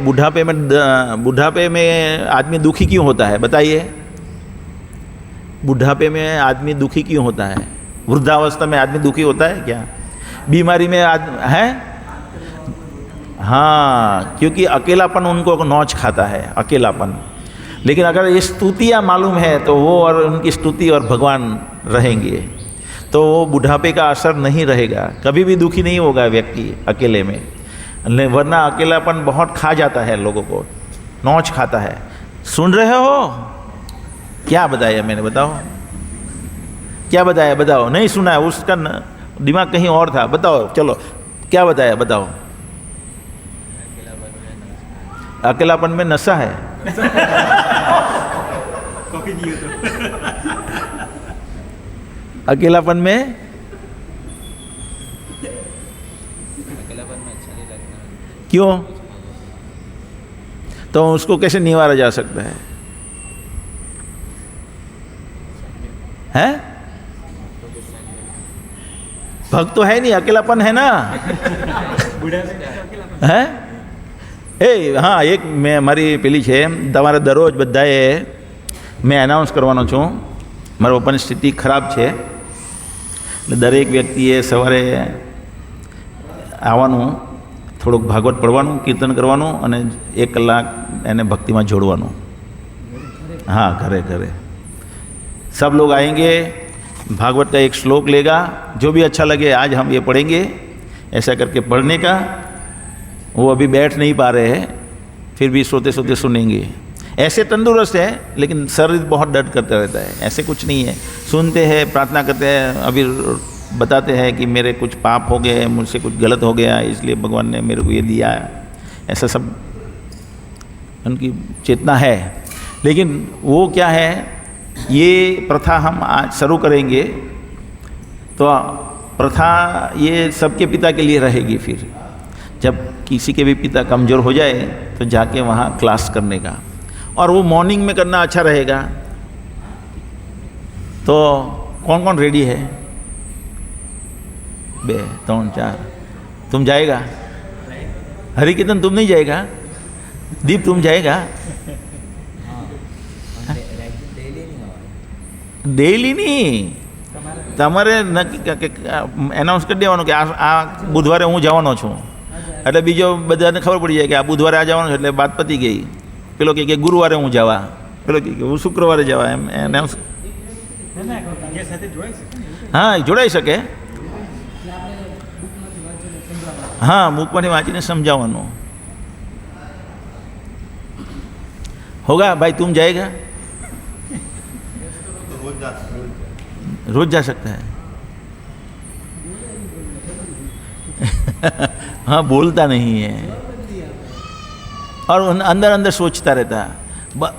में आदमी दुखी क्यों होता है बताइए? बुढ़ापे में आदमी दुखी क्यों होता है? वृद्धावस्था में आदमी दुखी होता है क्या? बीमारी में है? हाँ, क्योंकि अकेलापन उनको नौच खाता है, अकेलापन। लेकिन अगर ये स्तुतियाँ मालूम है तो वो और उनकी स्तुति और भगवान रहेंगे तो वो बुढ़ापे का असर नहीं रहेगा, कभी भी दुखी नहीं होगा व्यक्ति अकेले में। वरना अकेलापन बहुत खा जाता है, लोगों को नौच खाता है। सुन रहे हो? क्या बताया मैंने? बताओ क्या बताया, बताओ। नहीं सुना है, उसका दिमाग कहीं और था। बताओ, चलो क्या बताया, बताओ। अकेलापन में नशा है अकेलापन में क्यों? तो उसको कैसे निवारा जा सकता है? हैं? भक्त तो है नहीं, अकेलापन है ना है? हाँ, એક મેં મારી પેલી છે, તમારે દરરોજ બધાએ મેં એનાઉન્સ કરવાનો છું, મારા પપ્પાની સ્થિતિ ખરાબ છે, એટલે દરેક વ્યક્તિએ સવારે આવવાનું, થોડુંક ભાગવત પઢવાનું, કીર્તન કરવાનું અને 1 કલાક એને ભક્તિમાં જોડવાનું। हाँ, घरे सब लोग आएंगे, भागवत का एक श्लोक लेगा, जो भी अच्छा लगे आज हम ये पढ़ेंगे, ऐसा करके पढ़ने का। वो अभी बैठ नहीं पा रहे हैं, फिर भी सोते सोते सुनेंगे। ऐसे तंदुरुस्त है, लेकिन शरीर बहुत दर्द करता रहता है। ऐसे कुछ नहीं है, सुनते हैं, प्रार्थना करते हैं, अभी बताते हैं कि मेरे कुछ पाप हो गए, मुझसे कुछ गलत हो गया, इसलिए भगवान ने मेरे को ये दिया। ऐसा सब उनकी चेतना है। लेकिन वो क्या है, ये प्रथा हम आज शुरू करेंगे तो प्रथा ये सबके पिता के लिए रहेगी। फिर जब किसी के भी पिता कमज़ोर हो जाए तो जाके वहाँ क्लास करने का, और वो मॉर्निंग में करना अच्छा रहेगा। तो कौन कौन रेडी है? 2 3 4 तुम जाएगा? हरि कीर्तन तुम नहीं जाएगा? दीप तुम जाएगा? डेली नहीं, તમારે એનાઉન્સ કરી દેવાનું કે આ બુધવારે હું જવાનો છું, એટલે બીજો બધાને ખબર પડી જાય કે આ બુધવારે આ જવાનું છે, એટલે વાત પતી ગઈ। પેલો કે ગુરુવારે હું જવા, પેલો કે હું શુક્રવારે જવા, એમ એનાઉન્સ। હા, જોડાઈ શકે। હા, બુકમાંથી વાંચીને સમજાવવાનું। होगा भाई, तुम जाएगा? रोज जा सकता है हाँ, बोलता नहीं है और अंदर अंदर सोचता रहता है।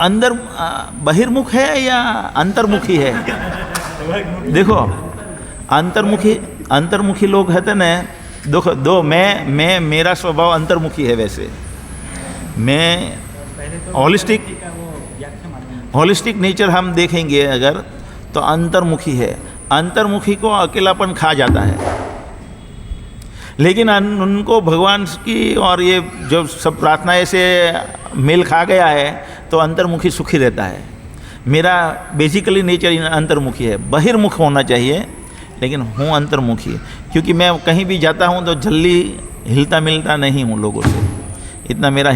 अंदर बहिर्मुख है या अंतर्मुखी है? देखो, अंतर्मुखी लोग कहते ना, देखो मैं मेरा स्वभाव अंतर्मुखी है। वैसे मैं होलिस्टिक नेचर हम देखेंगे अगर, तो अंतर्मुखी है। अंतर्मुखी को अकेलापन खा जाता है, लेकिन उनको भगवान की और ये जो सब प्रार्थनाएं से मेल खा गया है तो अंतर्मुखी सुखी रहता है। मेरा बेसिकली नेचर अंतर्मुखी है, बहिर्मुख होना चाहिए, लेकिन हूँ अंतर्मुखी, क्योंकि मैं कहीं भी जाता हूँ तो जल्दी हिलता मिलता नहीं हूँ लोगों से। इतना मेरा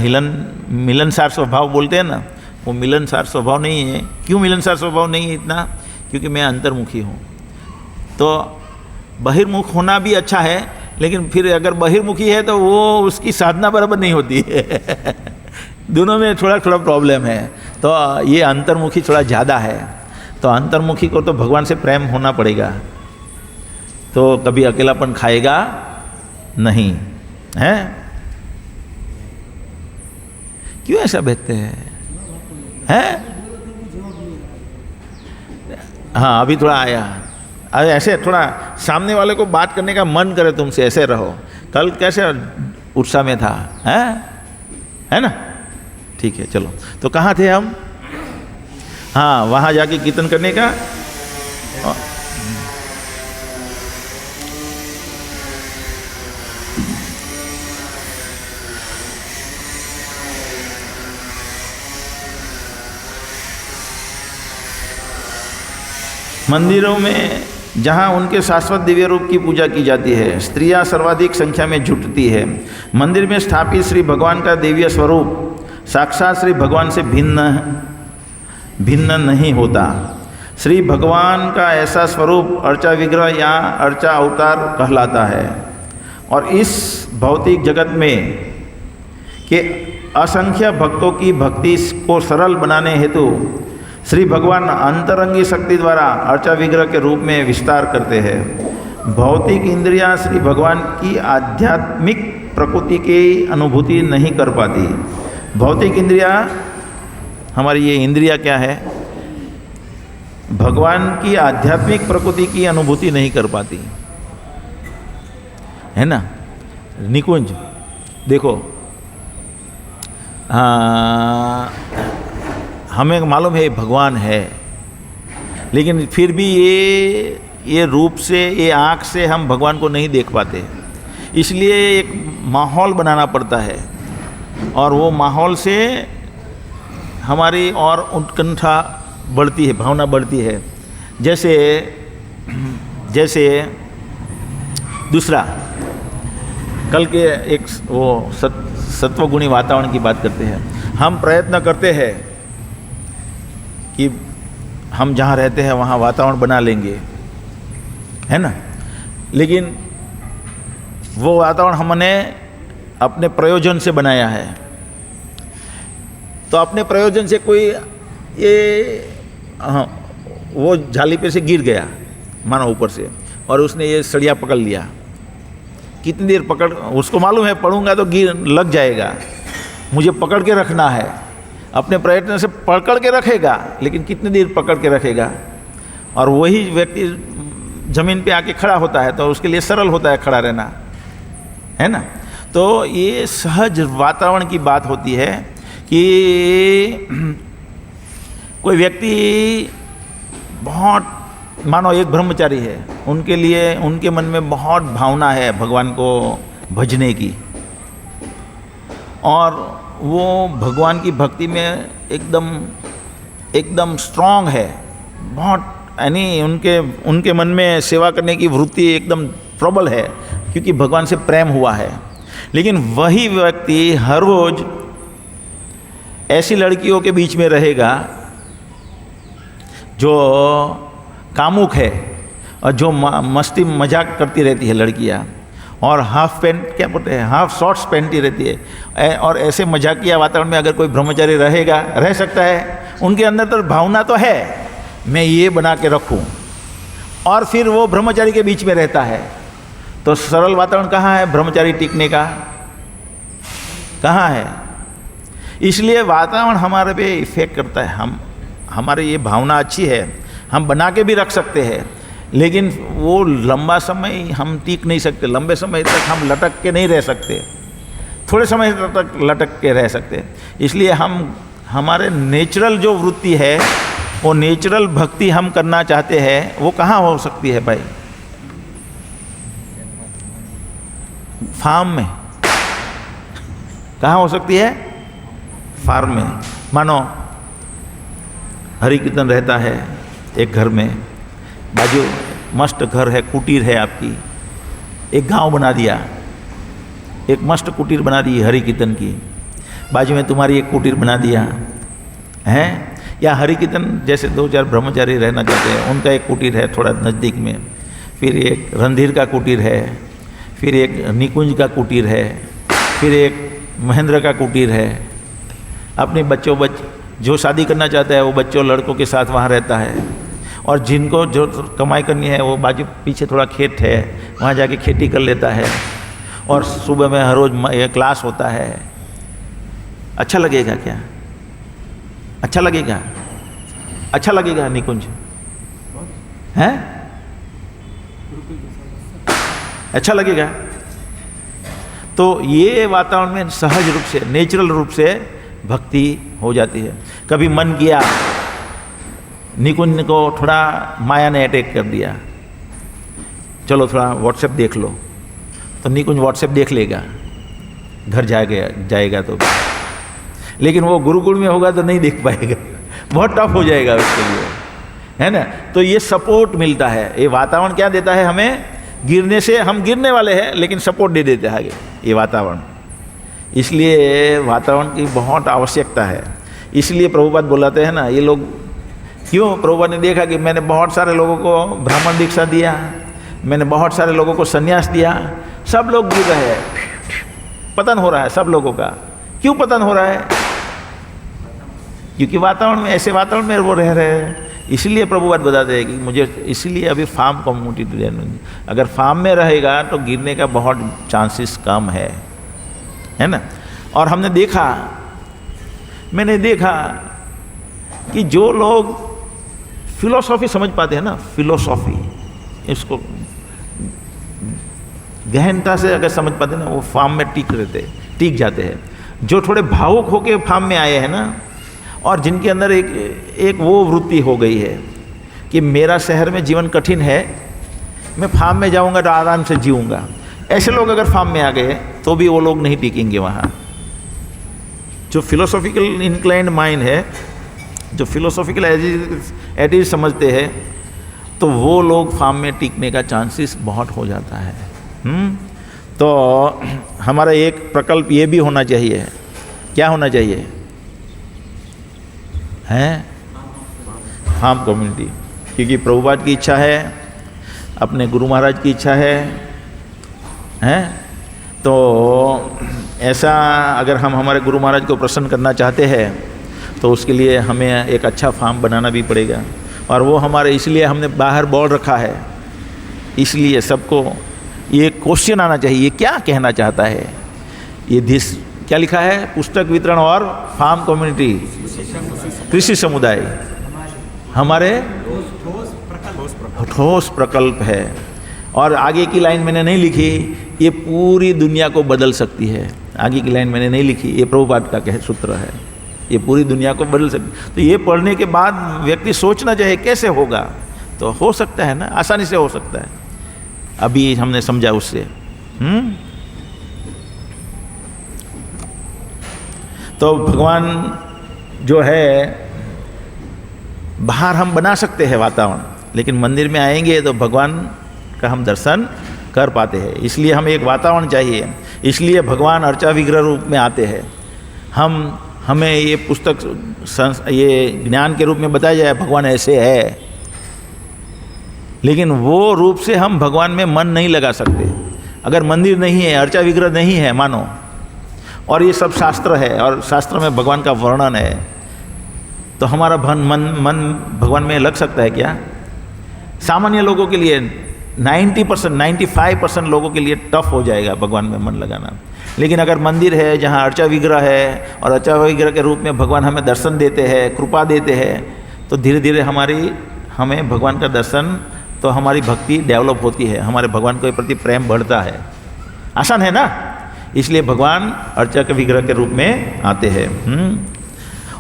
मिलनसार स्वभाव बोलते हैं ना, वो मिलनसार स्वभाव नहीं है। क्यों मिलनसार स्वभाव नहीं है इतना? क्योंकि मैं अंतर्मुखी हूँ। तो बहिर्मुख होना भी अच्छा है, लेकिन फिर अगर बहिर्मुखी है तो वो उसकी साधना बराबर नहीं होती है दोनों में थोड़ा थोड़ा प्रॉब्लम है। तो ये अंतर्मुखी थोड़ा ज़्यादा है। तो अंतर्मुखी को तो भगवान से प्रेम होना पड़ेगा, तो कभी अकेलापन खाएगा नहीं है। क्यों ऐसा बहते हैं? हाँ, अभी थोड़ा आया। अरे ऐसे थोड़ा सामने वाले को बात करने का मन करे तुमसे, ऐसे रहो। कल कैसे उत्साह में था, है ना? ठीक है, चलो। तो कहाँ थे हम? हाँ, वहाँ जाके कीर्तन करने का। मंदिरों में जहाँ उनके शाश्वत दिव्य रूप की पूजा की जाती है, स्त्रियां सर्वाधिक संख्या में जुटती है। मंदिर में स्थापित श्री भगवान का दिव्य स्वरूप साक्षात श्री भगवान से भिन्न नहीं होता। श्री भगवान का ऐसा स्वरूप अर्चा विग्रह या अर्चा अवतार कहलाता है। और इस भौतिक जगत में के असंख्य भक्तों की भक्ति को सरल बनाने हेतु श्री भगवान अंतरंगी शक्ति द्वारा अर्चा विग्रह के रूप में विस्तार करते हैं। भौतिक इंद्रियां श्री भगवान की आध्यात्मिक प्रकृति की अनुभूति नहीं कर पाती। भौतिक इंद्रियां, हमारी ये इंद्रियां क्या है? भगवान की आध्यात्मिक प्रकृति की अनुभूति नहीं कर पाती, है ना? निकुंज देखो, हमें मालूम है भगवान है, लेकिन फिर भी ये रूप से, ये आँख से हम भगवान को नहीं देख पाते। इसलिए एक माहौल बनाना पड़ता है, और वो माहौल से हमारी और उत्कंठा बढ़ती है, भावना बढ़ती है। जैसे दूसरा, कल के एक वो सत्वगुणी वातावरण की बात करते हैं। हम प्रयत्न करते हैं कि हम जहाँ रहते हैं वहाँ वातावरण बना लेंगे, है ना? लेकिन वो वातावरण हमने अपने प्रयोजन से बनाया है। तो अपने प्रयोजन से कोई वो जाली पे से गिर गया मानो ऊपर से, और उसने ये सड़िया पकड़ लिया। कितनी देर पकड़, उसको मालूम है पढ़ूंगा तो गिर लग जाएगा, मुझे पकड़ के रखना है। अपने प्रयत्न से पकड़ के रखेगा, लेकिन कितनी देर पकड़ के रखेगा? और वही व्यक्ति जमीन पे आके खड़ा होता है तो उसके लिए सरल होता है खड़ा रहना, है ना? तो ये सहज वातावरण की बात होती है कि कोई व्यक्ति बहुत, मानो एक ब्रह्मचारी है, उनके लिए उनके मन में बहुत भावना है भगवान को भजने की, और वो भगवान की भक्ति में एकदम स्ट्रांग है बहुत, यानी उनके मन में सेवा करने की वृत्ति एकदम प्रबल है, क्योंकि भगवान से प्रेम हुआ है। लेकिन वही व्यक्ति हर रोज ऐसी लड़कियों के बीच में रहेगा जो कामुक है और जो मस्ती मजाक करती रहती है लड़कियां, और हाफ पैंट, क्या बोलते हैं, हाफ शॉर्ट्स पहनती रहती है। और ऐसे मजाकिया वातावरण में अगर कोई ब्रह्मचारी रह सकता है? उनके अंदर तो भावना तो है, मैं ये बना के रखूं, और फिर वो ब्रह्मचारी के बीच में रहता है। तो सरल वातावरण कहाँ है ब्रह्मचारी टिकने का? कहाँ है? इसलिए वातावरण हमारे पे इफेक्ट करता है। हमारी ये भावना अच्छी है, हम बना के भी रख सकते हैं, लेकिन वो लंबा समय हम टिक नहीं सकते। लंबे समय तक हम लटक के नहीं रह सकते, थोड़े समय तक लटक के रह सकते। इसलिए हमारे नेचुरल जो वृत्ति है, वो नेचुरल भक्ति हम करना चाहते हैं, वो कहाँ हो सकती है भाई? फार्म में। कहाँ हो सकती है? फार्म में। मानो हरि कीर्तन रहता है एक घर में, बाजू मस्त घर है, कुटीर है आपकी, एक गांव बना दिया, एक मस्त कुटीर बना दी हरि कीर्तन की, बाजू में तुम्हारी एक कुटीर बना दिया है, या हरि कीर्तन जैसे 2-4 ब्रह्मचारी रहना चाहते हैं उनका एक कुटीर है थोड़ा नज़दीक में, फिर एक रणधीर का कुटीर है, फिर एक निकुंज का कुटीर है, फिर एक महेंद्र का कुटीर है। अपने जो शादी करना चाहता है वो बच्चों लड़कों के साथ वहाँ रहता है, और जिनको जो कमाई करनी है वो बाजू पीछे थोड़ा खेत है वहाँ जाके खेती कर लेता है, और सुबह में हर रोज़ क्लास होता है। अच्छा लगेगा क्या? अच्छा लगेगा? अच्छा लगेगा निकुंज? हैं? अच्छा लगेगा? तो ये वातावरण में सहज रूप से, नेचुरल रूप से भक्ति हो जाती है। कभी मन किया, निकुंज को थोड़ा माया ने अटैक कर दिया, चलो थोड़ा व्हाट्सएप देख लो, तो निकुंज व्हाट्सएप देख लेगा, घर जाएगा तो। लेकिन वो गुरुकुल में होगा तो नहीं देख पाएगा, बहुत टफ हो जाएगा उसके लिए, है ना। तो ये सपोर्ट मिलता है, ये वातावरण क्या देता है हमें, गिरने से हम गिरने वाले हैं लेकिन सपोर्ट दे देते हैं आगे ये वातावरण। इसलिए वातावरण की बहुत आवश्यकता है। इसलिए प्रभुपाद बुलाते हैं ना, ये लोग क्यों, प्रभुपाद ने देखा कि मैंने बहुत सारे लोगों को ब्राह्मण दीक्षा दिया, मैंने बहुत सारे लोगों को संन्यास दिया, सब लोग गिर रहे हैं, पतन हो रहा है सब लोगों का। क्यों पतन हो रहा है? क्योंकि वातावरण में, ऐसे वातावरण में वो रह रहे हैं। इसलिए प्रभुपाद बताते हैं कि मुझे इसलिए अभी फार्म कम्युनिटी, अगर फार्म में रहेगा तो गिरने का बहुत चांसेस कम है ना। और हमने देखा, मैंने देखा कि जो लोग फिलोसॉफी समझ पाते हैं ना, फिलोसॉफी इसको गहनता से अगर समझ पाते हैं ना, वो फार्म में टिक जाते हैं। जो थोड़े भावुक होके फार्म में आए हैं ना, और जिनके अंदर एक वो वृत्ति हो गई है कि मेरा शहर में जीवन कठिन है, मैं फार्म में जाऊंगा तो आराम से जीऊंगा, ऐसे लोग अगर फार्म में आ गए तो भी वो लोग नहीं टिकेंगे वहाँ। जो फिलोसॉफिकल इंक्लाइंड माइंड है, जो फिलोसॉफिकल एटीज समझते हैं, तो वो लोग फार्म में टिकने का चांसेस बहुत हो जाता है। तो हमारा एक प्रकल्प ये भी होना चाहिए, क्या होना चाहिए हैं, फार्म कम्युनिटी। क्योंकि प्रभुपाद की इच्छा है, अपने गुरु महाराज की इच्छा है। तो ऐसा अगर हम हमारे गुरु महाराज को प्रसन्न करना चाहते हैं तो उसके लिए हमें एक अच्छा फार्म बनाना भी पड़ेगा। और वो हमारे, इसलिए हमने बाहर बोर्ड रखा है, इसलिए सबको ये क्वेश्चन आना चाहिए, ये क्या कहना चाहता है, ये क्या लिखा है, पुस्तक वितरण और फार्म कम्युनिटी, कृषि समुदाय हमारे ठोस प्रकल्प है। और आगे की लाइन मैंने नहीं लिखी, ये पूरी दुनिया को बदल सकती है। आगे की लाइन मैंने नहीं लिखी, ये प्रभुपाद का सूत्र है, ये पूरी दुनिया को बदल सकती। तो ये पढ़ने के बाद व्यक्ति सोचना चाहिए कैसे होगा, तो हो सकता है ना, आसानी से हो सकता है। अभी हमने समझा उससे। तो भगवान जो है, बाहर हम बना सकते हैं वातावरण, लेकिन मंदिर में आएंगे तो भगवान का हम दर्शन कर पाते हैं। इसलिए हमें एक वातावरण चाहिए, इसलिए भगवान अर्चा विग्रह रूप में आते हैं। हमें ये पुस्तक, ये ज्ञान के रूप में बताया जाए भगवान ऐसे है, लेकिन वो रूप से हम भगवान में मन नहीं लगा सकते। अगर मंदिर नहीं है, अर्चा विग्रह नहीं है मानो, और ये सब शास्त्र है और शास्त्र में भगवान का वर्णन है, तो हमारा मन भगवान में लग सकता है क्या? सामान्य लोगों के लिए 90%, 95% लोगों के लिए टफ हो जाएगा भगवान में मन लगाना। लेकिन अगर मंदिर है जहाँ अर्चा विग्रह है, और अर्चा विग्रह के रूप में भगवान हमें दर्शन देते हैं, कृपा देते हैं, तो धीरे धीरे हमें भगवान का दर्शन, तो हमारी भक्ति डेवलप होती है, हमारे भगवान के प्रति प्रेम बढ़ता है। आसान है ना। इसलिए भगवान अर्चा के विग्रह के रूप में आते हैं।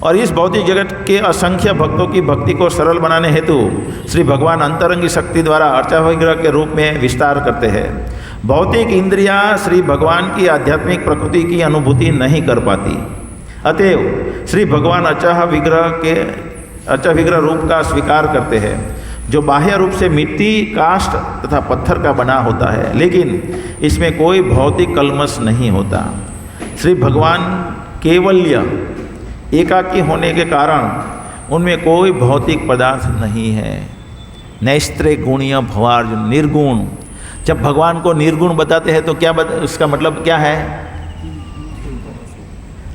और इस भौतिक जगत के असंख्य भक्तों की भक्ति को सरल बनाने हेतु श्री भगवान अंतरंगी शक्ति द्वारा अर्चा विग्रह के रूप में विस्तार करते हैं। भौतिक इंद्रियां श्री भगवान की आध्यात्मिक प्रकृति की अनुभूति नहीं कर पाती, अतएव श्री भगवान अर्चा विग्रह के अर्चा विग्रह रूप का स्वीकार करते हैं, जो बाह्य रूप से मिट्टी, काष्ठ तथा पत्थर का बना होता है, लेकिन इसमें कोई भौतिक कल्मश नहीं होता। श्री भगवान केवल्य एकाकी होने के कारण उनमें कोई भौतिक पदार्थ नहीं है। नैस्त्रे गुणीय भवार्जुन, निर्गुण। जब भगवान को निर्गुण बताते हैं तो क्या उसका मतलब क्या है?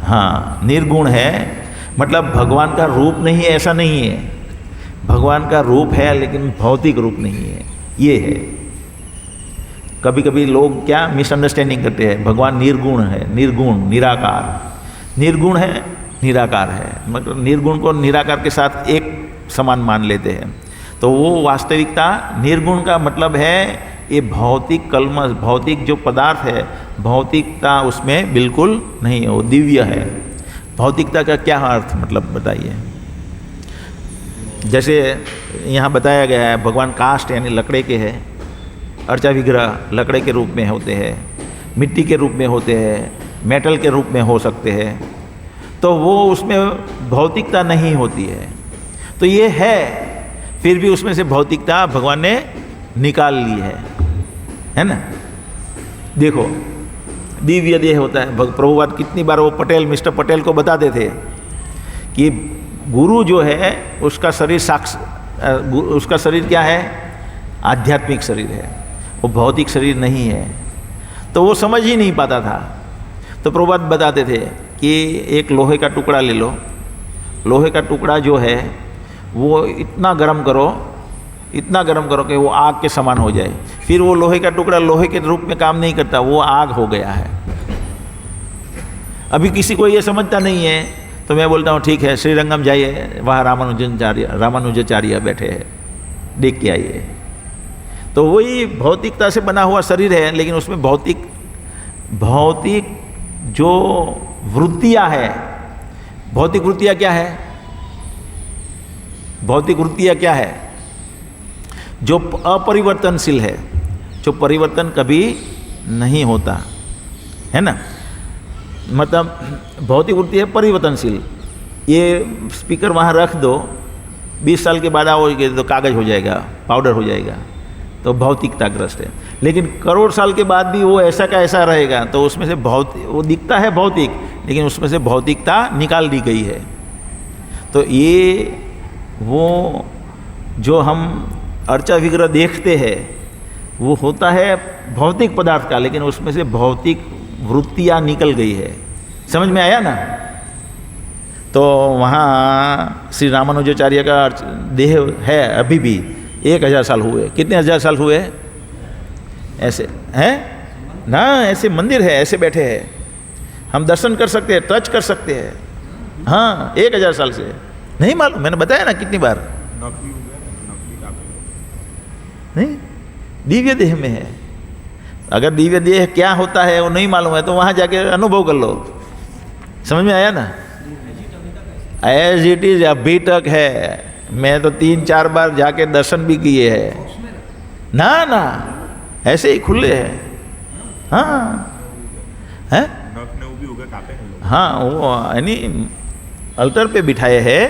हाँ, निर्गुण है मतलब भगवान का रूप नहीं है, ऐसा नहीं है। भगवान का रूप है लेकिन भौतिक रूप नहीं है, ये है। कभी कभी लोग क्या मिसअंडरस्टैंडिंग करते हैं, भगवान निर्गुण है, निर्गुण निराकार। निर्गुण है, निराकार है, मतलब निर्गुण को निराकार के साथ एक समान मान लेते हैं। तो वो वास्तविकता, निर्गुण का मतलब है ये भौतिक कल्मश, भौतिक जो पदार्थ है, भौतिकता उसमें बिल्कुल नहीं है, वो दिव्य है। भौतिकता का क्या अर्थ मतलब बताइए? जैसे यहाँ बताया गया है भगवान काष्ठ यानी लकड़े के हैं, अर्चा विग्रह लकड़े के रूप में होते हैं, मिट्टी के रूप में होते हैं, मेटल के रूप में हो सकते हैं, तो वो उसमें भौतिकता नहीं होती है। तो ये है, फिर भी उसमें से भौतिकता भगवान ने निकाल ली है ना। देखो दिव्य देह होता है, प्रभुपाद कितनी बार वो पटेल, मिस्टर पटेल को बताते थे कि गुरु जो है उसका शरीर उसका शरीर क्या है? आध्यात्मिक शरीर है, वो भौतिक शरीर नहीं है। तो वो समझ ही नहीं पाता था। तो प्रभुपाद बताते थे कि एक लोहे का टुकड़ा ले लो, लोहे का टुकड़ा जो है वो इतना गर्म करो, इतना गर्म करो कि वो आग के समान हो जाए। फिर वो लोहे का टुकड़ा लोहे के रूप में काम नहीं करता, वो आग हो गया है। अभी किसी को ये समझता नहीं है, तो मैं बोलता हूँ ठीक है श्रीरंगम जाइए, वहाँ रामानुजाचार्य बैठे हैं, देख के आइए। तो वही भौतिकता से बना हुआ शरीर है, लेकिन उसमें भौतिक जो वृत्तियाँ है, भौतिक वृत्तियाँ क्या है? भौतिक वृत्तियाँ क्या है? जो अपरिवर्तनशील है, जो परिवर्तन कभी नहीं होता है ना। मतलब भौतिक वृत्ति है परिवर्तनशील। ये स्पीकर वहाँ रख दो, 20 साल के बाद आओगे तो कागज़ हो जाएगा, पाउडर हो जाएगा, तो भौतिकताग्रस्त है। लेकिन करोड़ साल के बाद भी वो ऐसा का ऐसा रहेगा, तो उसमें से वो दिखता है भौतिक, लेकिन उसमें से भौतिकता निकाल दी गई है। तो ये वो जो हम अर्चा विग्रह देखते हैं वो होता है भौतिक पदार्थ का, लेकिन उसमें से भौतिक वृत्तियाँ निकल गई है। समझ में आया ना? तो वहाँ श्री रामानुजाचार्य का देह है अभी भी, 1000 साल हुए। कितने 1000 साल हुए? ऐसे हैं ना, ऐसे मंदिर है, ऐसे बैठे हैं, हम दर्शन कर सकते हैं, टच कर सकते हैं। हाँ, 1000 साल से नहीं मालूम, मैंने बताया ना कितनी बार। नहीं, दिव्य देह में है। अगर दिव्य देह क्या होता है वो नहीं मालूम है तो वहाँ जाके अनुभव कर लो। समझ में आया ना? एज इट इज अभी तक है। मैं तो 3-4 बार जाके दर्शन भी किए हैं ना, ऐसे ही खुले हैं। हाँ है, हाँ, वो यानी अल्टर पे बिठाए हैं,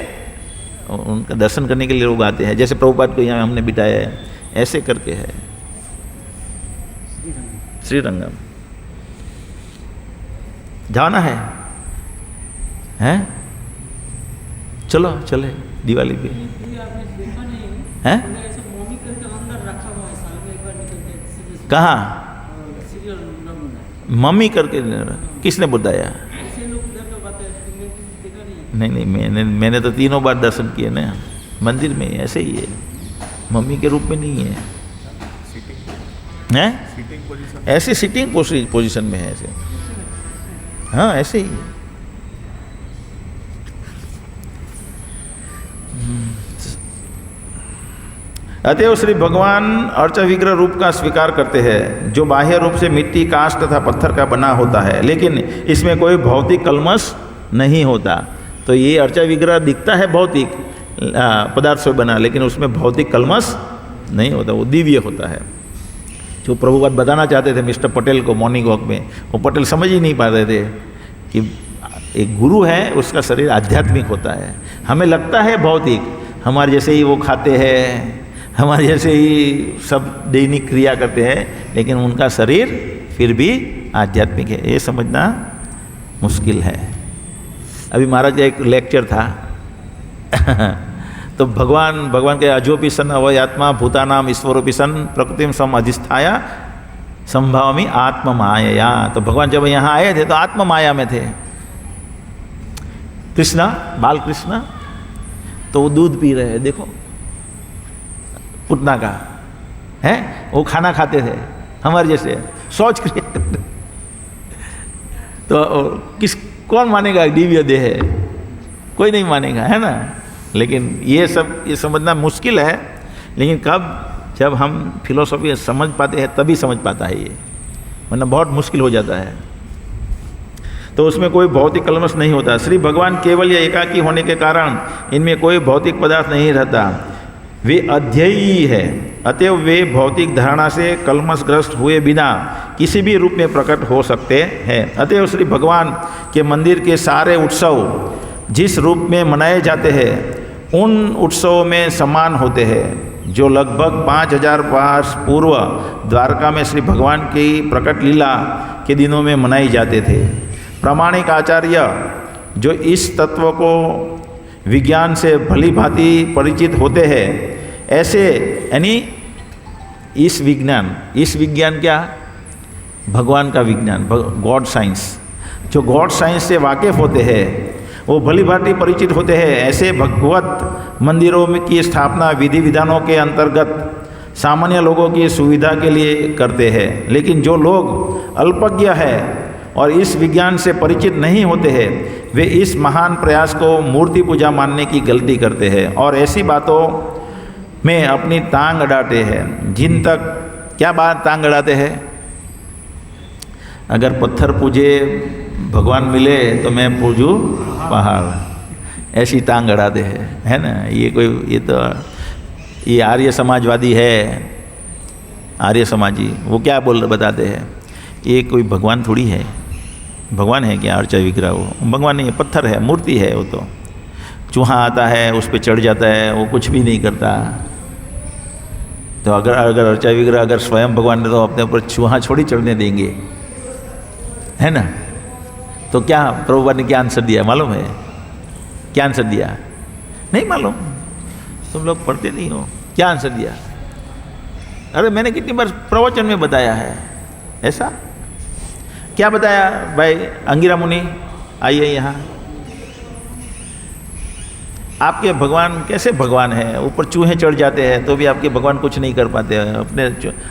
उनका दर्शन करने के लिए लोग आते हैं। जैसे प्रभुपाद को यहाँ हमने बिठाया है, ऐसे करके है श्रीरंगम। जाना है हैं? चलो चले दिवाली पे हैं? कहाँ मम्मी करके? किसने बताया? नहीं, मैंने तो 3 बार दर्शन किए ना मंदिर में, ऐसे ही है, मम्मी के रूप में नहीं है। हैं? ऐसे सिटिंग पोजीशन में है ऐसे। हाँ, ऐसे ही। अतएव श्री भगवान अर्चा विग्रह रूप का स्वीकार करते हैं, जो बाह्य रूप से मिट्टी, काष्ठ तथा पत्थर का बना होता है, लेकिन इसमें कोई भौतिक कल्मश नहीं होता। तो ये अर्चा विग्रह दिखता है भौतिक पदार्थ से बना, लेकिन उसमें भौतिक कल्मश नहीं होता, वो दिव्य होता है। जो प्रभुपाद बताना चाहते थे मिस्टर पटेल को मॉर्निंग वॉक में, वो पटेल समझ ही नहीं पा रहे थे कि एक गुरु है उसका शरीर आध्यात्मिक होता है। हमें लगता है भौतिक, हमारे जैसे ही वो खाते हैं, हमारे जैसे ही सब दैनिक क्रिया करते हैं, लेकिन उनका शरीर फिर भी आध्यात्मिक है, ये समझना मुश्किल है। अभी महाराज का एक लेक्चर था तो भगवान के अजोपि सन अवयात्मा भूतानाम ईश्वरोपि सन प्रकृतिम सम अधिष्ठाया संभावमी आत्म माया। तो भगवान जब यहाँ आए थे तो आत्म माया में थे। कृष्णा, बाल कृष्णा, तो वो दूध पी रहे हैं, देखो पुतना का है, वो खाना खाते थे हमारे जैसे, शौच क्रिया करते। तो कौन मानेगा दिव्य देह है? कोई नहीं मानेगा, है ना। लेकिन ये सब ये समझना मुश्किल है, लेकिन कब जब हम फिलोसॉफी समझ पाते हैं तभी समझ पाता है ये, वरना बहुत मुश्किल हो जाता है। तो उसमें कोई भौतिक कलमश नहीं होता। श्री भगवान केवल या एकाकी होने के कारण इनमें कोई भौतिक पदार्थ नहीं रहता, वे अध्ययी है, अतएव वे भौतिक धारणा से कलमशग्रस्त हुए बिना किसी भी रूप में प्रकट हो सकते हैं। अतएव श्री भगवान के मंदिर के सारे उत्सव जिस रूप में मनाए जाते हैं उन उत्सवों में समान होते हैं, जो लगभग 5000 वर्ष पूर्व द्वारका में श्री भगवान की प्रकट लीला के दिनों में मनाए जाते थे। प्रामाणिक आचार्य जो इस तत्व को विज्ञान से भली भांति परिचित होते हैं, ऐसे यानी इस विज्ञान क्या? भगवान का विज्ञान, गॉड साइंस, जो गॉड साइंस से वाकिफ होते हैं वो भली भांति परिचित होते हैं, ऐसे भगवत मंदिरों में की स्थापना विधि विधानों के अंतर्गत सामान्य लोगों की सुविधा के लिए करते हैं। लेकिन जो लोग अल्पज्ञ है और इस विज्ञान से परिचित नहीं होते हैं, वे इस महान प्रयास को मूर्ति पूजा मानने की गलती करते हैं और ऐसी बातों में अपनी टांग अड़ाते हैं जिन तक क्या बात टांग अड़ाते हैं? अगर पत्थर पूजे भगवान मिले तो मैं पूजूं पहाड़, ऐसी टांग अड़ाते हैं, है ना। ये तो आर्य समाजवादी है, आर्य समाजी, वो क्या बताते हैं, ये कोई भगवान थोड़ी है। भगवान है क्या? अर्चा विग्रह, वो भगवान नहीं है, पत्थर है, मूर्ति है। वो तो चूहा आता है उस पर चढ़ जाता है, वो कुछ भी नहीं करता। तो अगर अर्चा विग्रह अगर स्वयं भगवान ने तो अपने ऊपर चूहा छोड़ी चढ़ने देंगे, है ना। तो क्या प्रभुपाद ने क्या आंसर दिया मालूम है? क्या आंसर दिया? नहीं मालूम, तुम लोग पढ़ते नहीं हो। क्या आंसर दिया? अरे मैंने कितनी बार प्रवचन में बताया है ऐसा। क्या बताया भाई? अंगिरा मुनि आइए यहाँ, आपके भगवान कैसे भगवान है? ऊपर चूहे चढ़ जाते हैं तो भी आपके भगवान कुछ नहीं कर पाते हैं,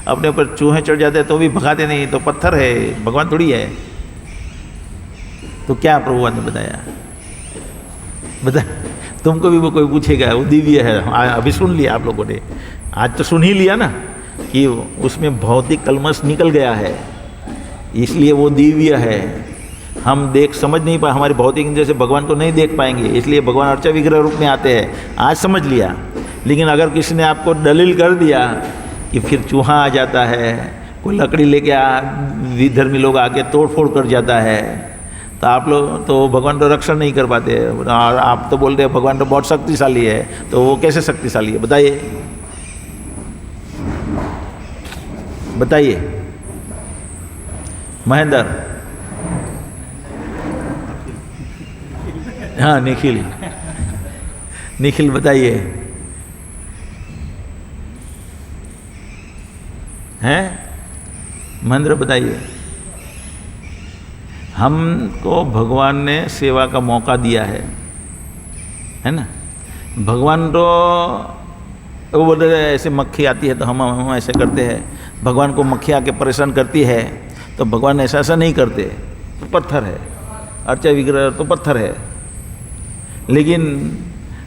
अपने ऊपर चूहे चढ़ जाते हैं तो भी भगाते नहीं, तो पत्थर है, भगवान थोड़ी है। तो क्या प्रभुपाद ने बताया? बता, तुमको भी वो कोई पूछेगा, वो दिव्य है। अभी सुन लिया आप लोगों ने, आज तो सुन ही लिया ना कि उसमें भौतिक कलमश निकल गया है, इसलिए वो दिव्य है। हम समझ नहीं पाए, हमारी भौतिक इंद्रिय से भगवान को नहीं देख पाएंगे, इसलिए भगवान अर्चा विग्रह रूप में आते हैं। आज समझ लिया। लेकिन अगर किसी ने आपको दलील कर दिया कि फिर चूहा आ जाता है, कोई लकड़ी लेके विधर्मी लोग आके तोड़ फोड़ कर जाता है, तो आप लोग तो भगवान तो रक्षण नहीं कर पाते, और आप तो बोलते हैं भगवान तो बहुत शक्तिशाली है। तो वो कैसे शक्तिशाली है बताइए, बताइए महेंद्र। हाँ निखिल बताइए, हैं महेंद्र बताइए। हमको भगवान ने सेवा का मौका दिया है ना। भगवान तो वो बोलते हैं ऐसे मक्खी आती है तो हम ऐसे करते हैं, भगवान को मक्खी आके परेशान करती है तो भगवान ऐसा नहीं करते, तो पत्थर है, अर्चा विग्रह तो पत्थर है। लेकिन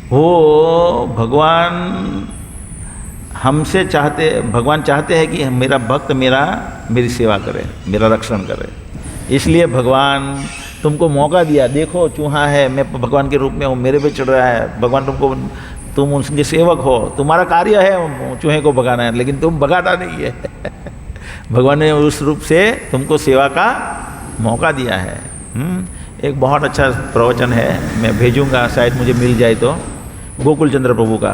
वो भगवान हमसे भगवान चाहते हैं कि मेरा भक्त मेरी सेवा करे, मेरा रक्षण करे। इसलिए भगवान तुमको मौका दिया, देखो चूहा है, मैं भगवान के रूप में हूँ, मेरे पे चढ़ रहा है, भगवान तुम उसके सेवक हो, तुम्हारा कार्य है चूहे को भगाना है, लेकिन तुम भगाता नहीं है। भगवान ने उस रूप से तुमको सेवा का मौका दिया है। एक बहुत अच्छा प्रवचन है, मैं भेजूंगा, शायद मुझे मिल जाए तो, गोकुल चंद्र प्रभु का।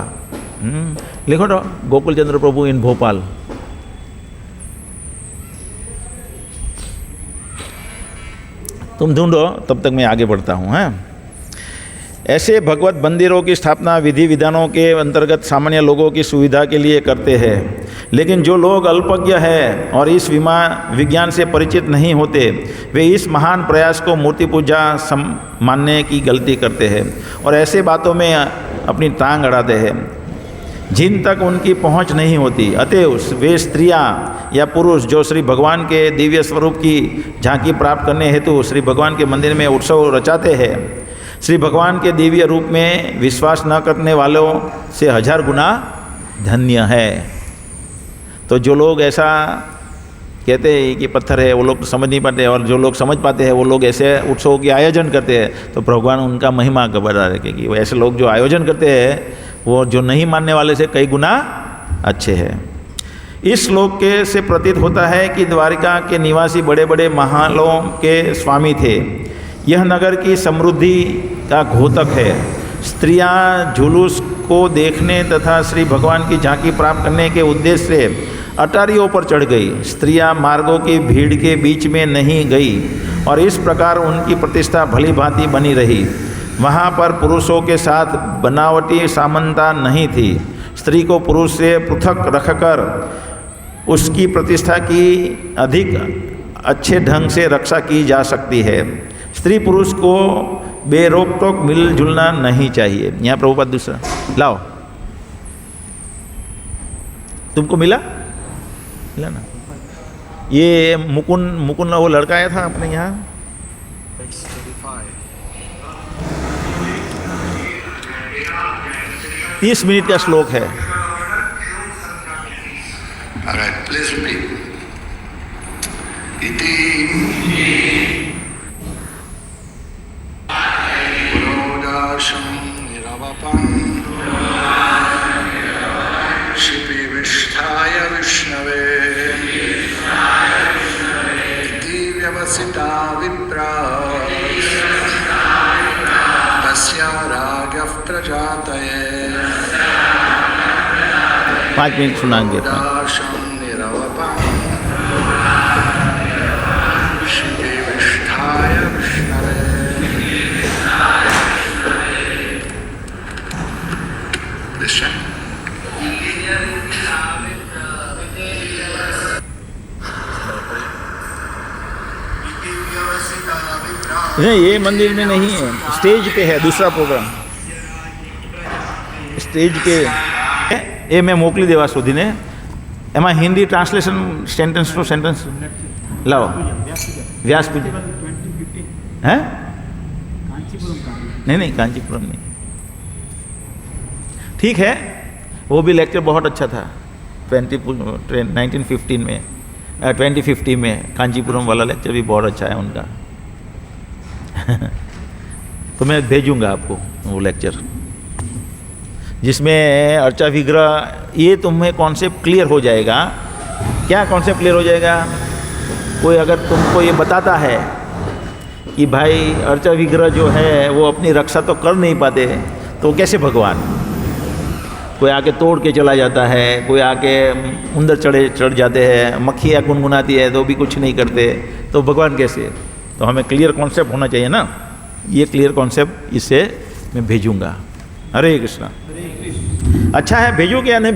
लिखो तो, गोकुल चंद्र प्रभु इन भोपाल। तुम ढूंढो, तब तक मैं आगे बढ़ता हूँ। हैं, ऐसे भगवत मंदिरों की स्थापना विधि विधानों के अंतर्गत सामान्य लोगों की सुविधा के लिए करते हैं, लेकिन जो लोग अल्पज्ञ हैं और इस विज्ञान से परिचित नहीं होते, वे इस महान प्रयास को मूर्ति पूजा मानने की गलती करते हैं और ऐसे बातों में अपनी टांग अड़ाते हैं जिन तक उनकी पहुंच नहीं होती। अतएव वे स्त्रियां या पुरुष जो श्री भगवान के दिव्य स्वरूप की झांकी प्राप्त करने हेतु श्री भगवान के मंदिर में उत्सव रचाते हैं, श्री भगवान के दिव्य रूप में विश्वास न करने वालों से 1000 गुना धन्य है। तो जो लोग ऐसा कहते हैं कि पत्थर है, वो लोग तो समझ नहीं पाते, और जो लोग समझ पाते हैं वो लोग ऐसे उत्सवों के आयोजन करते हैं, तो भगवान उनका महिमा बता रहे कि वो ऐसे लोग जो आयोजन करते हैं वो जो नहीं मानने वाले से कई गुना अच्छे हैं। इस श्लोक के से प्रतीत होता है कि द्वारिका के निवासी बड़े बड़े महलों के स्वामी थे। यह नगर की समृद्धि का घोतक है। स्त्रियां जुलूस को देखने तथा श्री भगवान की झांकी प्राप्त करने के उद्देश्य से अटारियों पर चढ़ गई। स्त्रियां मार्गों की भीड़ के बीच में नहीं गई और इस प्रकार उनकी प्रतिष्ठा भली भांति बनी रही। वहाँ पर पुरुषों के साथ बनावटी समानता नहीं थी। स्त्री को पुरुष से पृथक रखकर उसकी प्रतिष्ठा की अधिक अच्छे ढंग से रक्षा की जा सकती है। स्त्री पुरुष को बेरोक टोक मिलजुलना नहीं चाहिए। यहाँ प्रभुपाद दूसरा लाओ, तुमको मिला ना? ये मुकुंद वो लड़का आया था अपने यहाँ, 30 मिनट का श्लोक है। Please repeat. Iti Purodasham Niravapam Shipi Vishtaya Vishnave Iti Vyavasita Vipra Tasya Ragyav Prajataye 5 minute सुनाएंगे। नहीं, ये मंदिर में नहीं है, स्टेज पे है दूसरा प्रोग्राम। स्टेज पे એ મેં મોકલી દેવા સુધીને, એમાં Hindi translation sentence to sentence લાવો। વ્યાસપીઠ हैं? नहीं, कांचीपुरम नहीं। ठीक है, वो भी लेक्चर बहुत अच्छा था 2015 में कांचीपुरम वाला लेक्चर भी बहुत अच्छा है उनका। तो मैं भेजूंगा आपको वो लेक्चर जिसमें अर्चा विग्रह, ये तुम्हें कॉन्सेप्ट क्लियर हो जाएगा। क्या कॉन्सेप्ट क्लियर हो जाएगा? कोई अगर तुमको ये बताता है कि भाई अर्चा विग्रह जो है वो अपनी रक्षा तो कर नहीं पाते, तो कैसे भगवान? कोई आके तोड़ के चला जाता है, कोई आके अंदर चढ़ जाते हैं, मक्खियाँ गुनगुनाती है तो भी कुछ नहीं करते, तो भगवान कैसे? तो हमें क्लियर कॉन्सेप्ट होना चाहिए ना। ये क्लियर कॉन्सेप्ट इससे मैं भेजूँगा। हरे कृष्णा। अच्छा है, भेजो क्या नहीं?